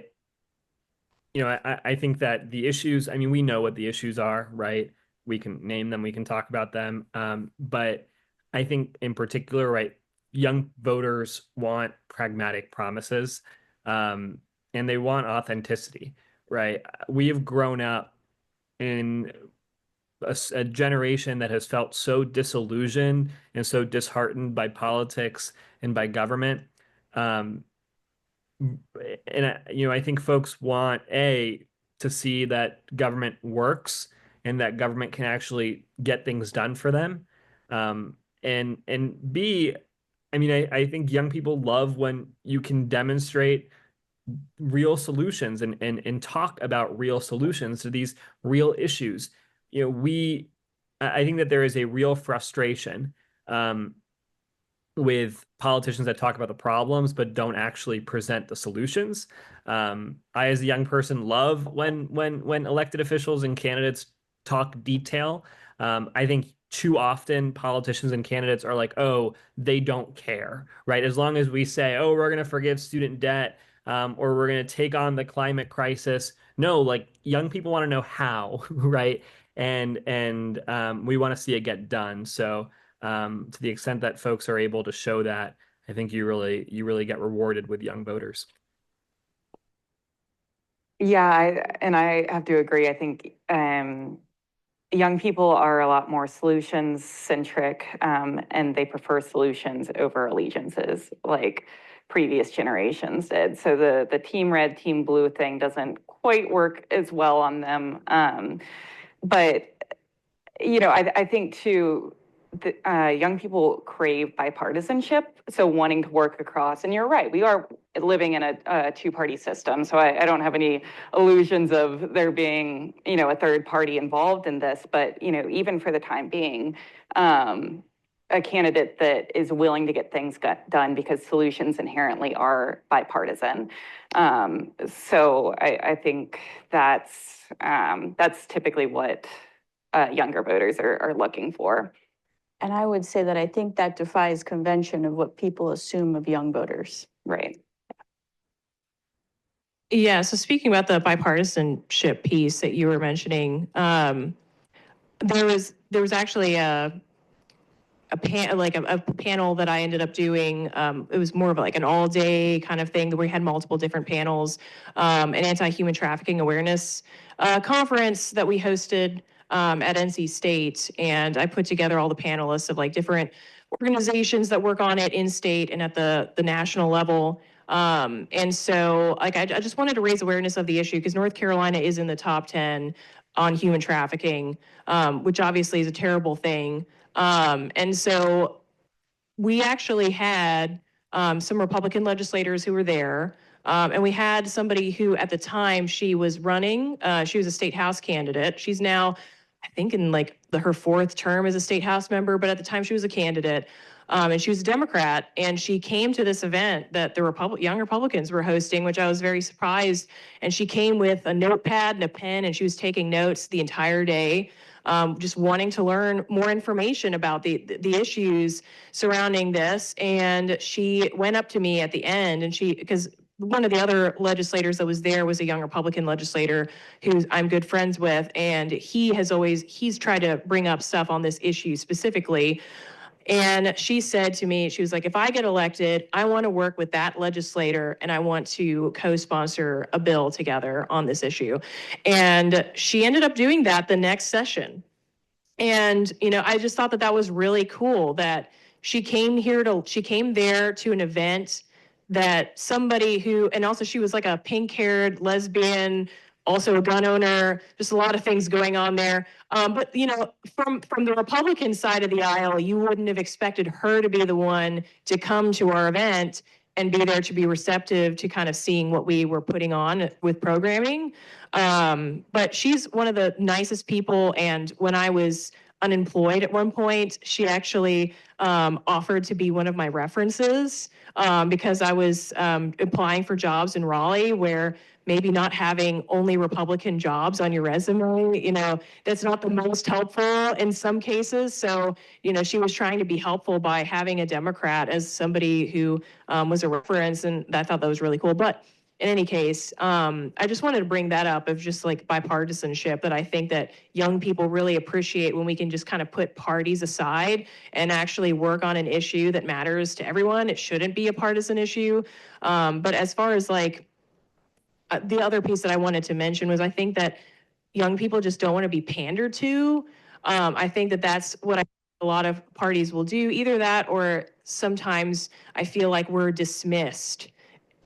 I think that the issues, I mean, we know what the issues are, right? We can name them, we can talk about them. But I think in particular, right, young voters want pragmatic promises, and they want authenticity, right? We have grown up in a generation that has felt so disillusioned and so disheartened by politics and by government. Um, and I think folks want to see that government works and that government can actually get things done for them. And B, I mean, I think young people love when you can demonstrate real solutions and talk about real solutions to these real issues. I think that there is a real frustration with politicians that talk about the problems but don't actually present the solutions. I, as a young person, love when elected officials and candidates talk detail. I think too often politicians and candidates are like, oh, they don't care, right? As long as we say, oh, we're going to forgive student debt, or we're going to take on the climate crisis. No, like young people want to know how, right? And we want to see it get done. So to the extent that folks are able to show that, I think you really get rewarded with young voters. Yeah, and I have to agree. I think young people are a lot more solutions centric, and they prefer solutions over allegiances, like previous generations did. So the team red, team blue thing doesn't quite work as well on them. But I think too, young people crave bipartisanship, so wanting to work across. And you're right, we are living in a two-party system, so I don't have any illusions of there being, a third party involved in this. But even for the time being, a candidate that is willing to get things done because solutions inherently are bipartisan. So I think that's typically what younger voters are looking for. And I would say that I think that defies convention of what people assume of young voters. Right. Yeah, so speaking about the bipartisanship piece that you were mentioning, there was actually a panel that I ended up doing. It was more of like an all day kind of thing where we had multiple different panels, an anti-human trafficking awareness conference that we hosted at NC State. And I put together all the panelists of like different organizations that work on it in state and at the national level. And so like, I just wanted to raise awareness of the issue because North Carolina is in the top 10 on human trafficking, which obviously is a terrible thing. And so we actually had some Republican legislators who were there. And we had somebody who at the time she was running, she was a state house candidate. She's now, I think in like her fourth term as a state house member, but at the time she was a candidate. And she was a Democrat, and she came to this event that the young Republicans were hosting, which I was very surprised. And she came with a notepad and a pen, and she was taking notes the entire day, just wanting to learn more information about the issues surrounding this. And she went up to me at the end, and because one of the other legislators that was there was a young Republican legislator who I'm good friends with, and he's tried to bring up stuff on this issue specifically. And she said to me, she was like, if I get elected, I want to work with that legislator and I want to co-sponsor a bill together on this issue. And she ended up doing that the next session. And, I just thought that was really cool that she came there to an event that somebody who, and also she was like a pink-haired lesbian, also a gun owner, just a lot of things going on there. But from the Republican side of the aisle, you wouldn't have expected her to be the one to come to our event and be there to be receptive to kind of seeing what we were putting on with programming. But she's one of the nicest people. And when I was unemployed at one point, she actually offered to be one of my references because I was applying for jobs in Raleigh where maybe not having only Republican jobs on your resume, that's not the most helpful in some cases. So, she was trying to be helpful by having a Democrat as somebody who was a reference, and I thought that was really cool. But in any case, I just wanted to bring that up of just like bipartisanship that I think that young people really appreciate when we can just kind of put parties aside and actually work on an issue that matters to everyone. It shouldn't be a partisan issue. But as far as like, the other piece that I wanted to mention was I think that young people just don't want to be pandered to. I think that that's what a lot of parties will do, either that or sometimes I feel like we're dismissed.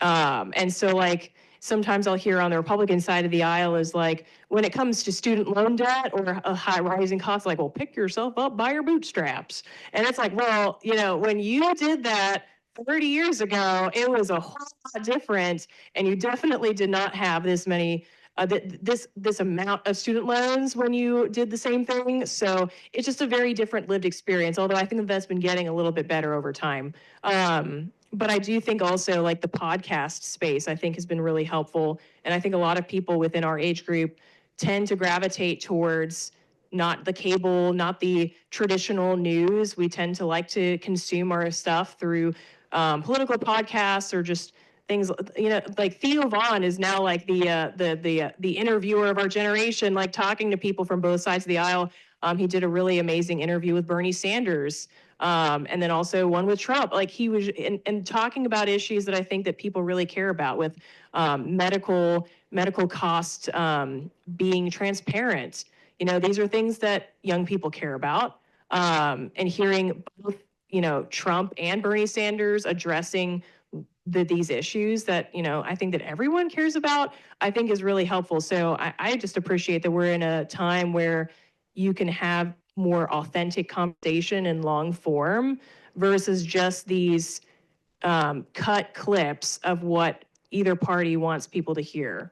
And so like sometimes I'll hear on the Republican side of the aisle is like, when it comes to student loan debt or a high rising cost, like, well, pick yourself up by your bootstraps. And it's like, well, when you did that 30 years ago, it was a whole lot different. And you definitely did not have this many, this amount of student loans when you did the same thing. So it's just a very different lived experience, although I think that that's been getting a little bit better over time. But I do think also like the podcast space, I think has been really helpful. And I think a lot of people within our age group tend to gravitate towards not the cable, not the traditional news. We tend to like to consume our stuff through political podcasts or just things, like Theo Vaughn is now like the interviewer of our generation, like talking to people from both sides of the aisle. He did a really amazing interview with Bernie Sanders. And then also one with Trump, like he was and talking about issues that I think that people really care about with medical medical cost being transparent. You know, these are things that young people care about. And hearing both, you know, Trump and Bernie Sanders addressing these issues that, you know, I think that everyone cares about, I think is really helpful. So I just appreciate that we're in a time where you can have more authentic conversation in long form versus just these cut clips of what either party wants people to hear.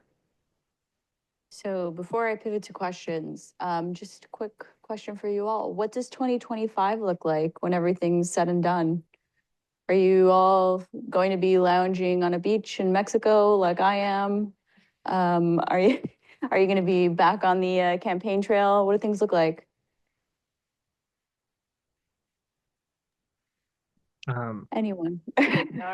So before I pivot to questions, just a quick question for you all. What does 2025 look like when everything's said and done? Are you all going to be lounging on a beach in Mexico like I am? Are you are you going to be back on the campaign trail? What do things look like? Anyone? All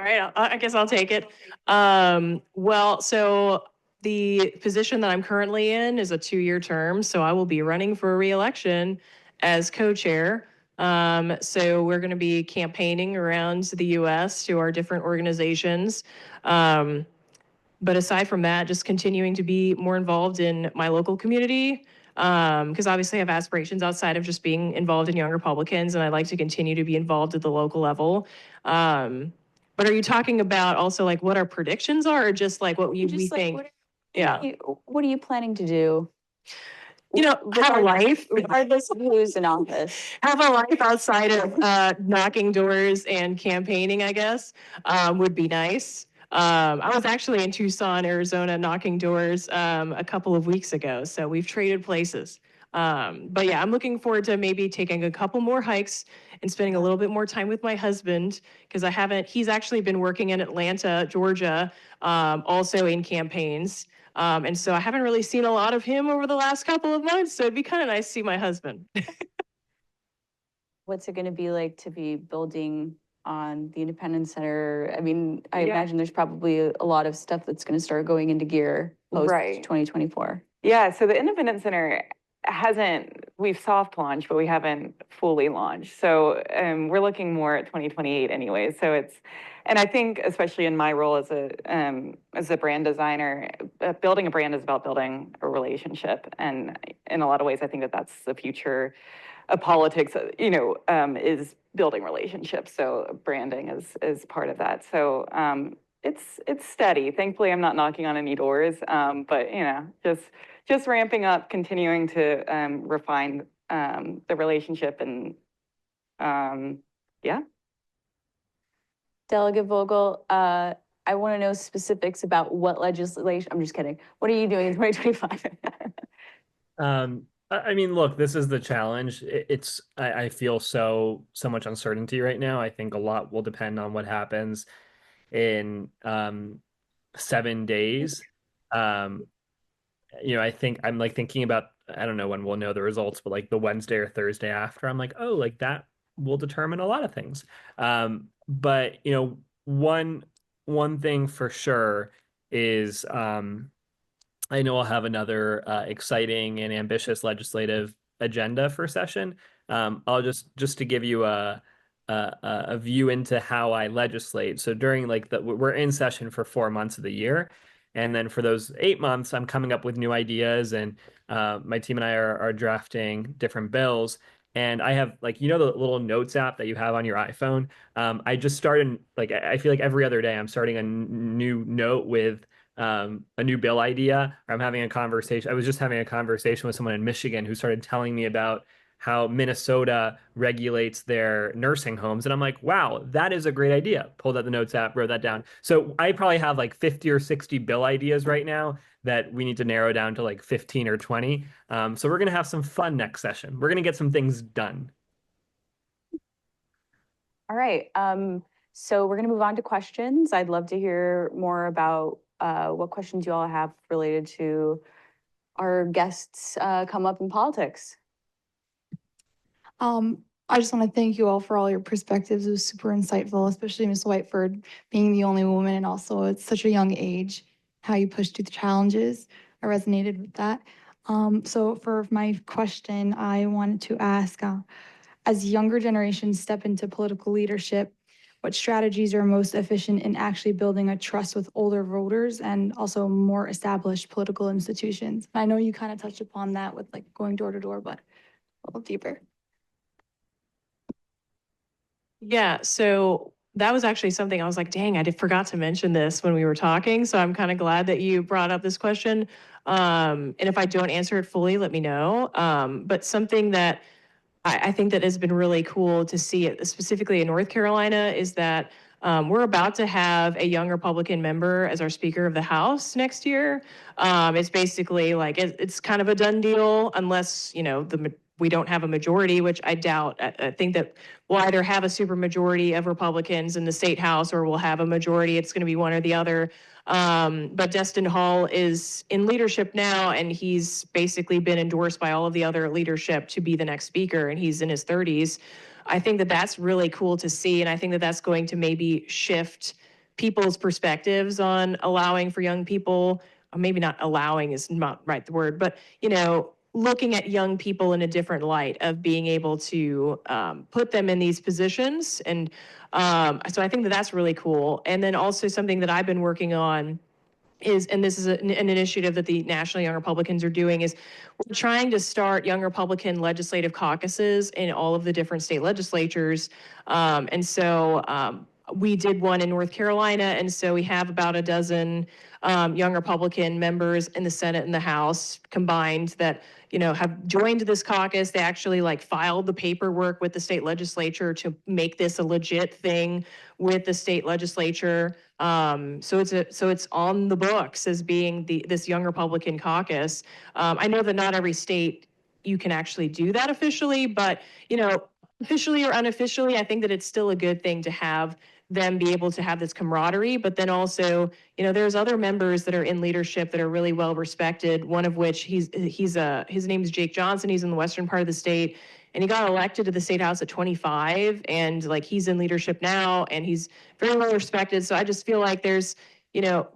right, I guess I'll take it. Well, so the position that I'm currently in is a 2-year term, so I will be running for re-election as co-chair. So we're going to be campaigning around the U.S. to our different organizations. But aside from that, just continuing to be more involved in my local community, because obviously I have aspirations outside of just being involved in Young Republicans, and I'd like to continue to be involved at the local level. But are you talking about also like what our predictions are, or just like what we think? Yeah. What are you planning to do? You know, have a life. Regardless of who's in office. Have a life outside of knocking doors and campaigning, I guess, would be nice. I was actually in Tucson, Arizona, knocking doors a couple of weeks ago, so we've traded places. But yeah, I'm looking forward to maybe taking a couple more hikes and spending a little bit more time with my husband, because he's actually been working in Atlanta, Georgia, also in campaigns. And so I haven't really seen a lot of him over the last couple of months, so it'd be kind of nice to see my husband. What's it going to be like to be building on the Independence Center? I mean, I imagine there's probably a lot of stuff that's going to start going into gear post 2024. Yeah, so the Independence Center we've soft launched, but we haven't fully launched. So we're looking more at 2028 anyway. So and I think especially in my role as a brand designer, building a brand is about building a relationship. And in a lot of ways, I think that that's the future of politics, is building relationships. So branding is part of that. So it's steady. Thankfully, I'm not knocking on any doors, but just ramping up, continuing to refine the relationship, and yeah. Delegate Vogel, I want to know specifics about what legislation. I'm just kidding. What are you doing in 2025? I mean, look, this is the challenge. I feel so much uncertainty right now. I think a lot will depend on what happens in 7 days. I think I'm like thinking about, I don't know when we'll know the results, but like the Wednesday or Thursday after, I'm like, oh, like that will determine a lot of things. But one thing for sure is I know I'll have another exciting and ambitious legislative agenda for session. I'll just to give you a view into how I legislate. So during we're in session for 4 months of the year, and then for those 8 months, I'm coming up with new ideas, and my team and I are drafting different bills. And I have the little notes app that you have on your iPhone. I just started I feel like every other day I'm starting a new note with a new bill idea, or I'm having a conversation. I was just having a conversation with someone in Michigan who started telling me about how Minnesota regulates their nursing homes. And I'm like, wow, that is a great idea. Pulled out the notes app, wrote that down. So I probably have like 50 or 60 bill ideas right now that we need to narrow down to like 15 or 20. So we're going to have some fun next session. We're going to get some things done. All right. So we're going to move on to questions. I'd love to hear more about what questions you all have related to our guests come up in politics. I just want to thank you all for all your perspectives. It was super insightful, especially Ms. Whiteford being the only woman, and also at such a young age, how you pushed through the challenges. I resonated with that. So for my question, I wanted to ask, as younger generations step into political leadership, what strategies are most efficient in actually building a trust with older voters and also more established political institutions. I know you kind of touched upon that with like going door to door, but a little deeper. Yeah, so that was actually something I was like, dang, forgot to mention this when we were talking. So I'm kind of glad that you brought up this question. And if I don't answer it fully, let me know. But something that I think that has been really cool to see, specifically in North Carolina, is that we're about to have a young Republican member as our Speaker of the House next year. It's basically like it's kind of a done deal unless we don't have a majority, which I doubt. I think that we'll either have a supermajority of Republicans in the state house or we'll have a majority. It's going to be one or the other. But Destin Hall is in leadership now, and he's basically been endorsed by all of the other leadership to be the next speaker, and he's in his 30s. I think that that's really cool to see, and I think that that's going to maybe shift people's perspectives on allowing for young people. Maybe not allowing is not right the word, but looking at young people in a different light of being able to put them in these positions. And so I think that that's really cool. And then also something that I've been working on is, and this is an initiative that the National Young Republicans are doing, is we're trying to start Young Republican legislative caucuses in all of the different state legislatures. And so we did one in North Carolina, and so we have about a dozen young Republican members in the Senate and the House combined that have joined this caucus. They actually filed the paperwork with the state legislature to make this a legit thing with the state legislature. So it's on the books as being this young Republican caucus. I know that not every state you can actually do that officially, but officially or unofficially, I think that it's still a good thing to have them be able to have this camaraderie. But then also, there's other members that are in leadership that are really well respected. One of which his name is Jake Johnson. He's in the western part of the state, and he got elected to the state house at 25, and he's in leadership now, and he's very well respected. So I just feel like there's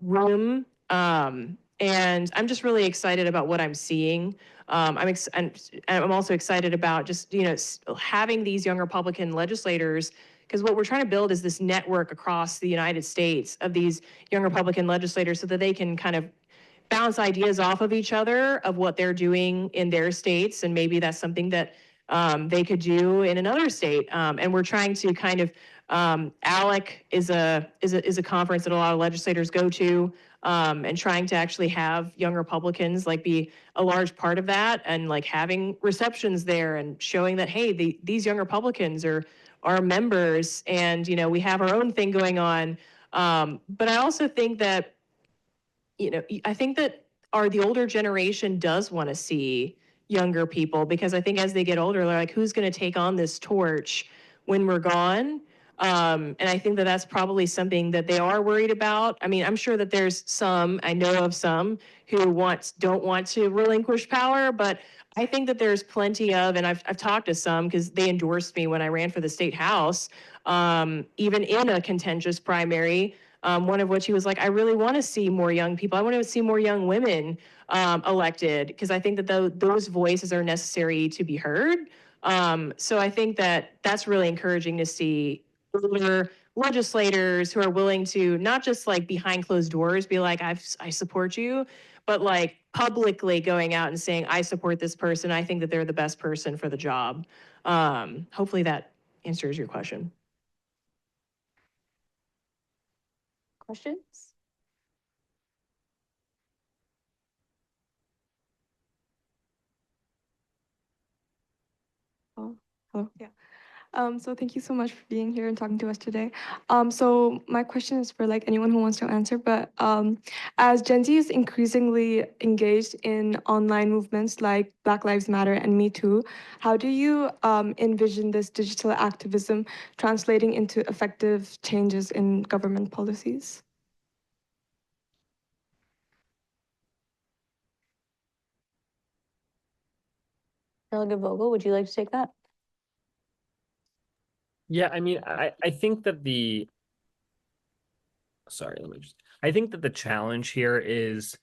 room, and I'm just really excited about what I'm seeing. I'm also excited about just having these young Republican legislators, because what we're trying to build is this network across the United States of these young Republican legislators so that they can kind of bounce ideas off of each other of what they're doing in their states, and maybe that's something that they could do in another state. And we're trying to kind of ALEC is a conference that a lot of legislators go to, and trying to actually have young Republicans be a large part of that, and having receptions there and showing that, hey, these young Republicans are members, and we have our own thing going on. But I also think that the older generation does want to see younger people, because I think as they get older, they're like, who's going to take on this torch when we're gone? And I think that that's probably something that they are worried about. I mean, I'm sure that I know of some who don't want to relinquish power, but I think that there's plenty of, and I've talked to some because they endorsed me when I ran for the state house, even in a contentious primary. One of which he was like, I really want to see more young people. I want to see more young women elected, because I think that those voices are necessary to be heard. So I think that that's really encouraging to see older legislators who are willing to not just behind closed doors be like, I support you, but publicly going out and saying, I support this person. I think that they're the best person for the job. Hopefully that answers your question. Questions? Oh, hello. Yeah. So thank you so much for being here and talking to us today. So my question is for anyone who wants to answer, but as Gen Z is increasingly engaged in online movements like Black Lives Matter and Me Too, how do you envision this digital activism translating into effective changes in government policies? Delegate Vogel, would you like to take that? Yeah, I mean, I think that I think that the challenge here is,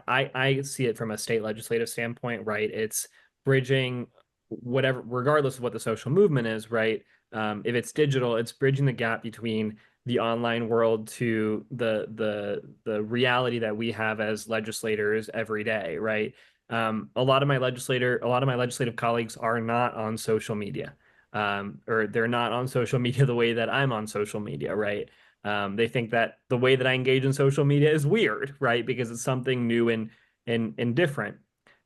I see it from a state legislative standpoint, right? It's bridging whatever, regardless of what the social movement is, right? If it's digital, it's bridging the gap between the online world to the reality that we have as legislators every day, right? A lot of my legislative colleagues are not on social media, or they're not on social media the way that I'm on social media, right? They think that the way that I engage in social media is weird, right? Because it's something new and different.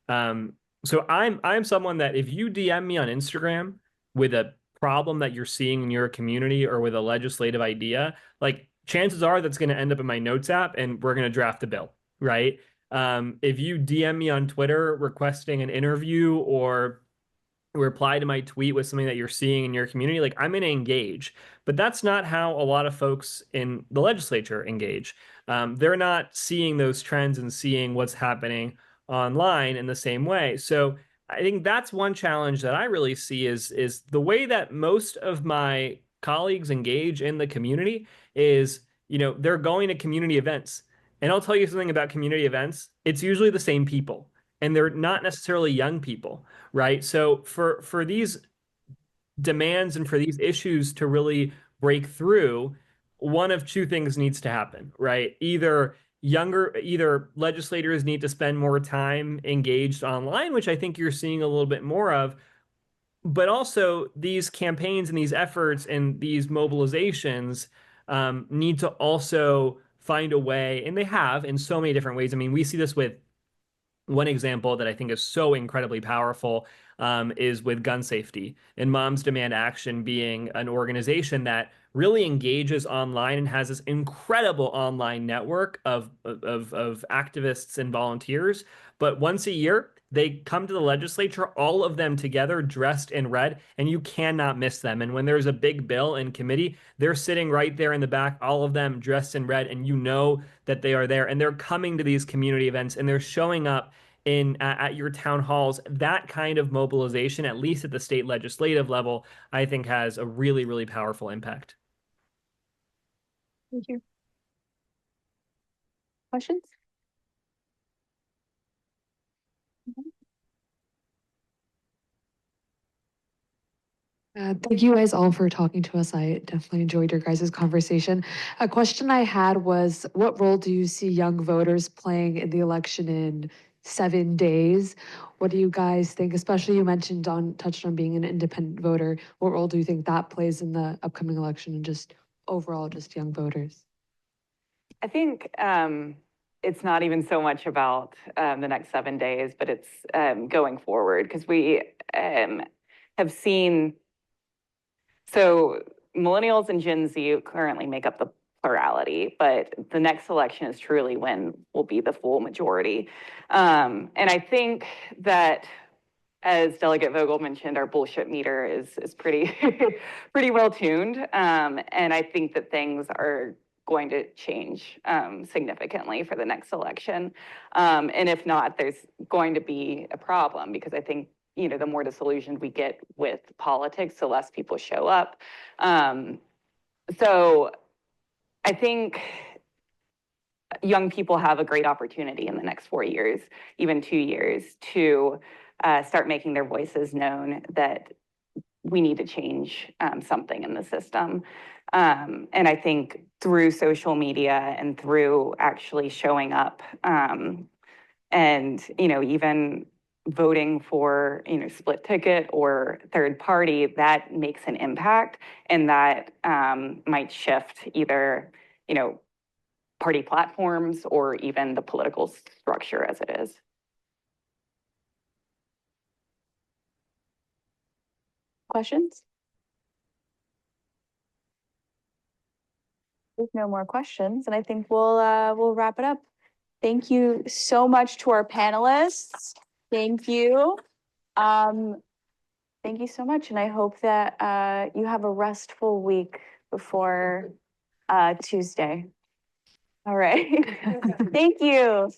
Um, so I'm someone that if you DM me on Instagram with a problem that you're seeing in your community or with a legislative idea, like chances are that's going to end up in my notes app and we're going to draft a bill, right? If you DM me on Twitter requesting an interview or reply to my tweet with something that you're seeing in your community, like I'm going to engage. But that's not how a lot of folks in the legislature engage. They're not seeing those trends and seeing what's happening online in the same way. So I think that's one challenge that I really see is the way that most of my colleagues engage in the community is, they're going to community events. And I'll tell you something about community events. It's usually the same people, and they're not necessarily young people, right? So for these demands and for these issues to really break through, one of two things needs to happen, right? Either legislators need to spend more time engaged online, which I think you're seeing a little bit more of, but also these campaigns and these efforts and these mobilizations need to also find a way, and they have in so many different ways. I mean, we see this with one example that I think is so incredibly powerful is with gun safety and Moms Demand Action being an organization that really engages online and has this incredible online network of activists and volunteers. But once a year, they come to the legislature, all of them together, dressed in red, and you cannot miss them. And when there's a big bill in committee, they're sitting right there in the back, all of them dressed in red, and you know that they are there. And they're coming to these community events and they're showing up at your town halls. That kind of mobilization, at least at the state legislative level, I think has a really, really powerful impact. Thank you. Questions? Thank you guys all for talking to us. I definitely enjoyed your guys' conversation. A question I had was, what role do you see young voters playing in the election in 7 days? What do you guys think? Especially you touched on being an independent voter. What role do you think that plays in the upcoming election and just overall, just young voters? I think it's not even so much about the next 7 days, but it's going forward, because we have seen, so millennials and Gen Z currently make up the plurality, but the next election is truly when will be the full majority. And I think that, as Delegate Vogel mentioned, our bullshit meter is pretty pretty well tuned. And I think that things are going to change significantly for the next election. And if not, there's going to be a problem, because I think, the more disillusioned we get with politics, the less people show up. So I think young people have a great opportunity in the next 4 years, even 2 years, to start making their voices known, that we need to change something in the system. And I think through social media and through actually showing up and, even voting for, split ticket or third party, that makes an impact, and that might shift either, party platforms or even the political structure as it is. Questions? There's no more questions, and I think we'll wrap it up. Thank you so much to our panelists. Thank you. Thank you so much, and I hope that you have a restful week before Tuesday. All right. Thank you.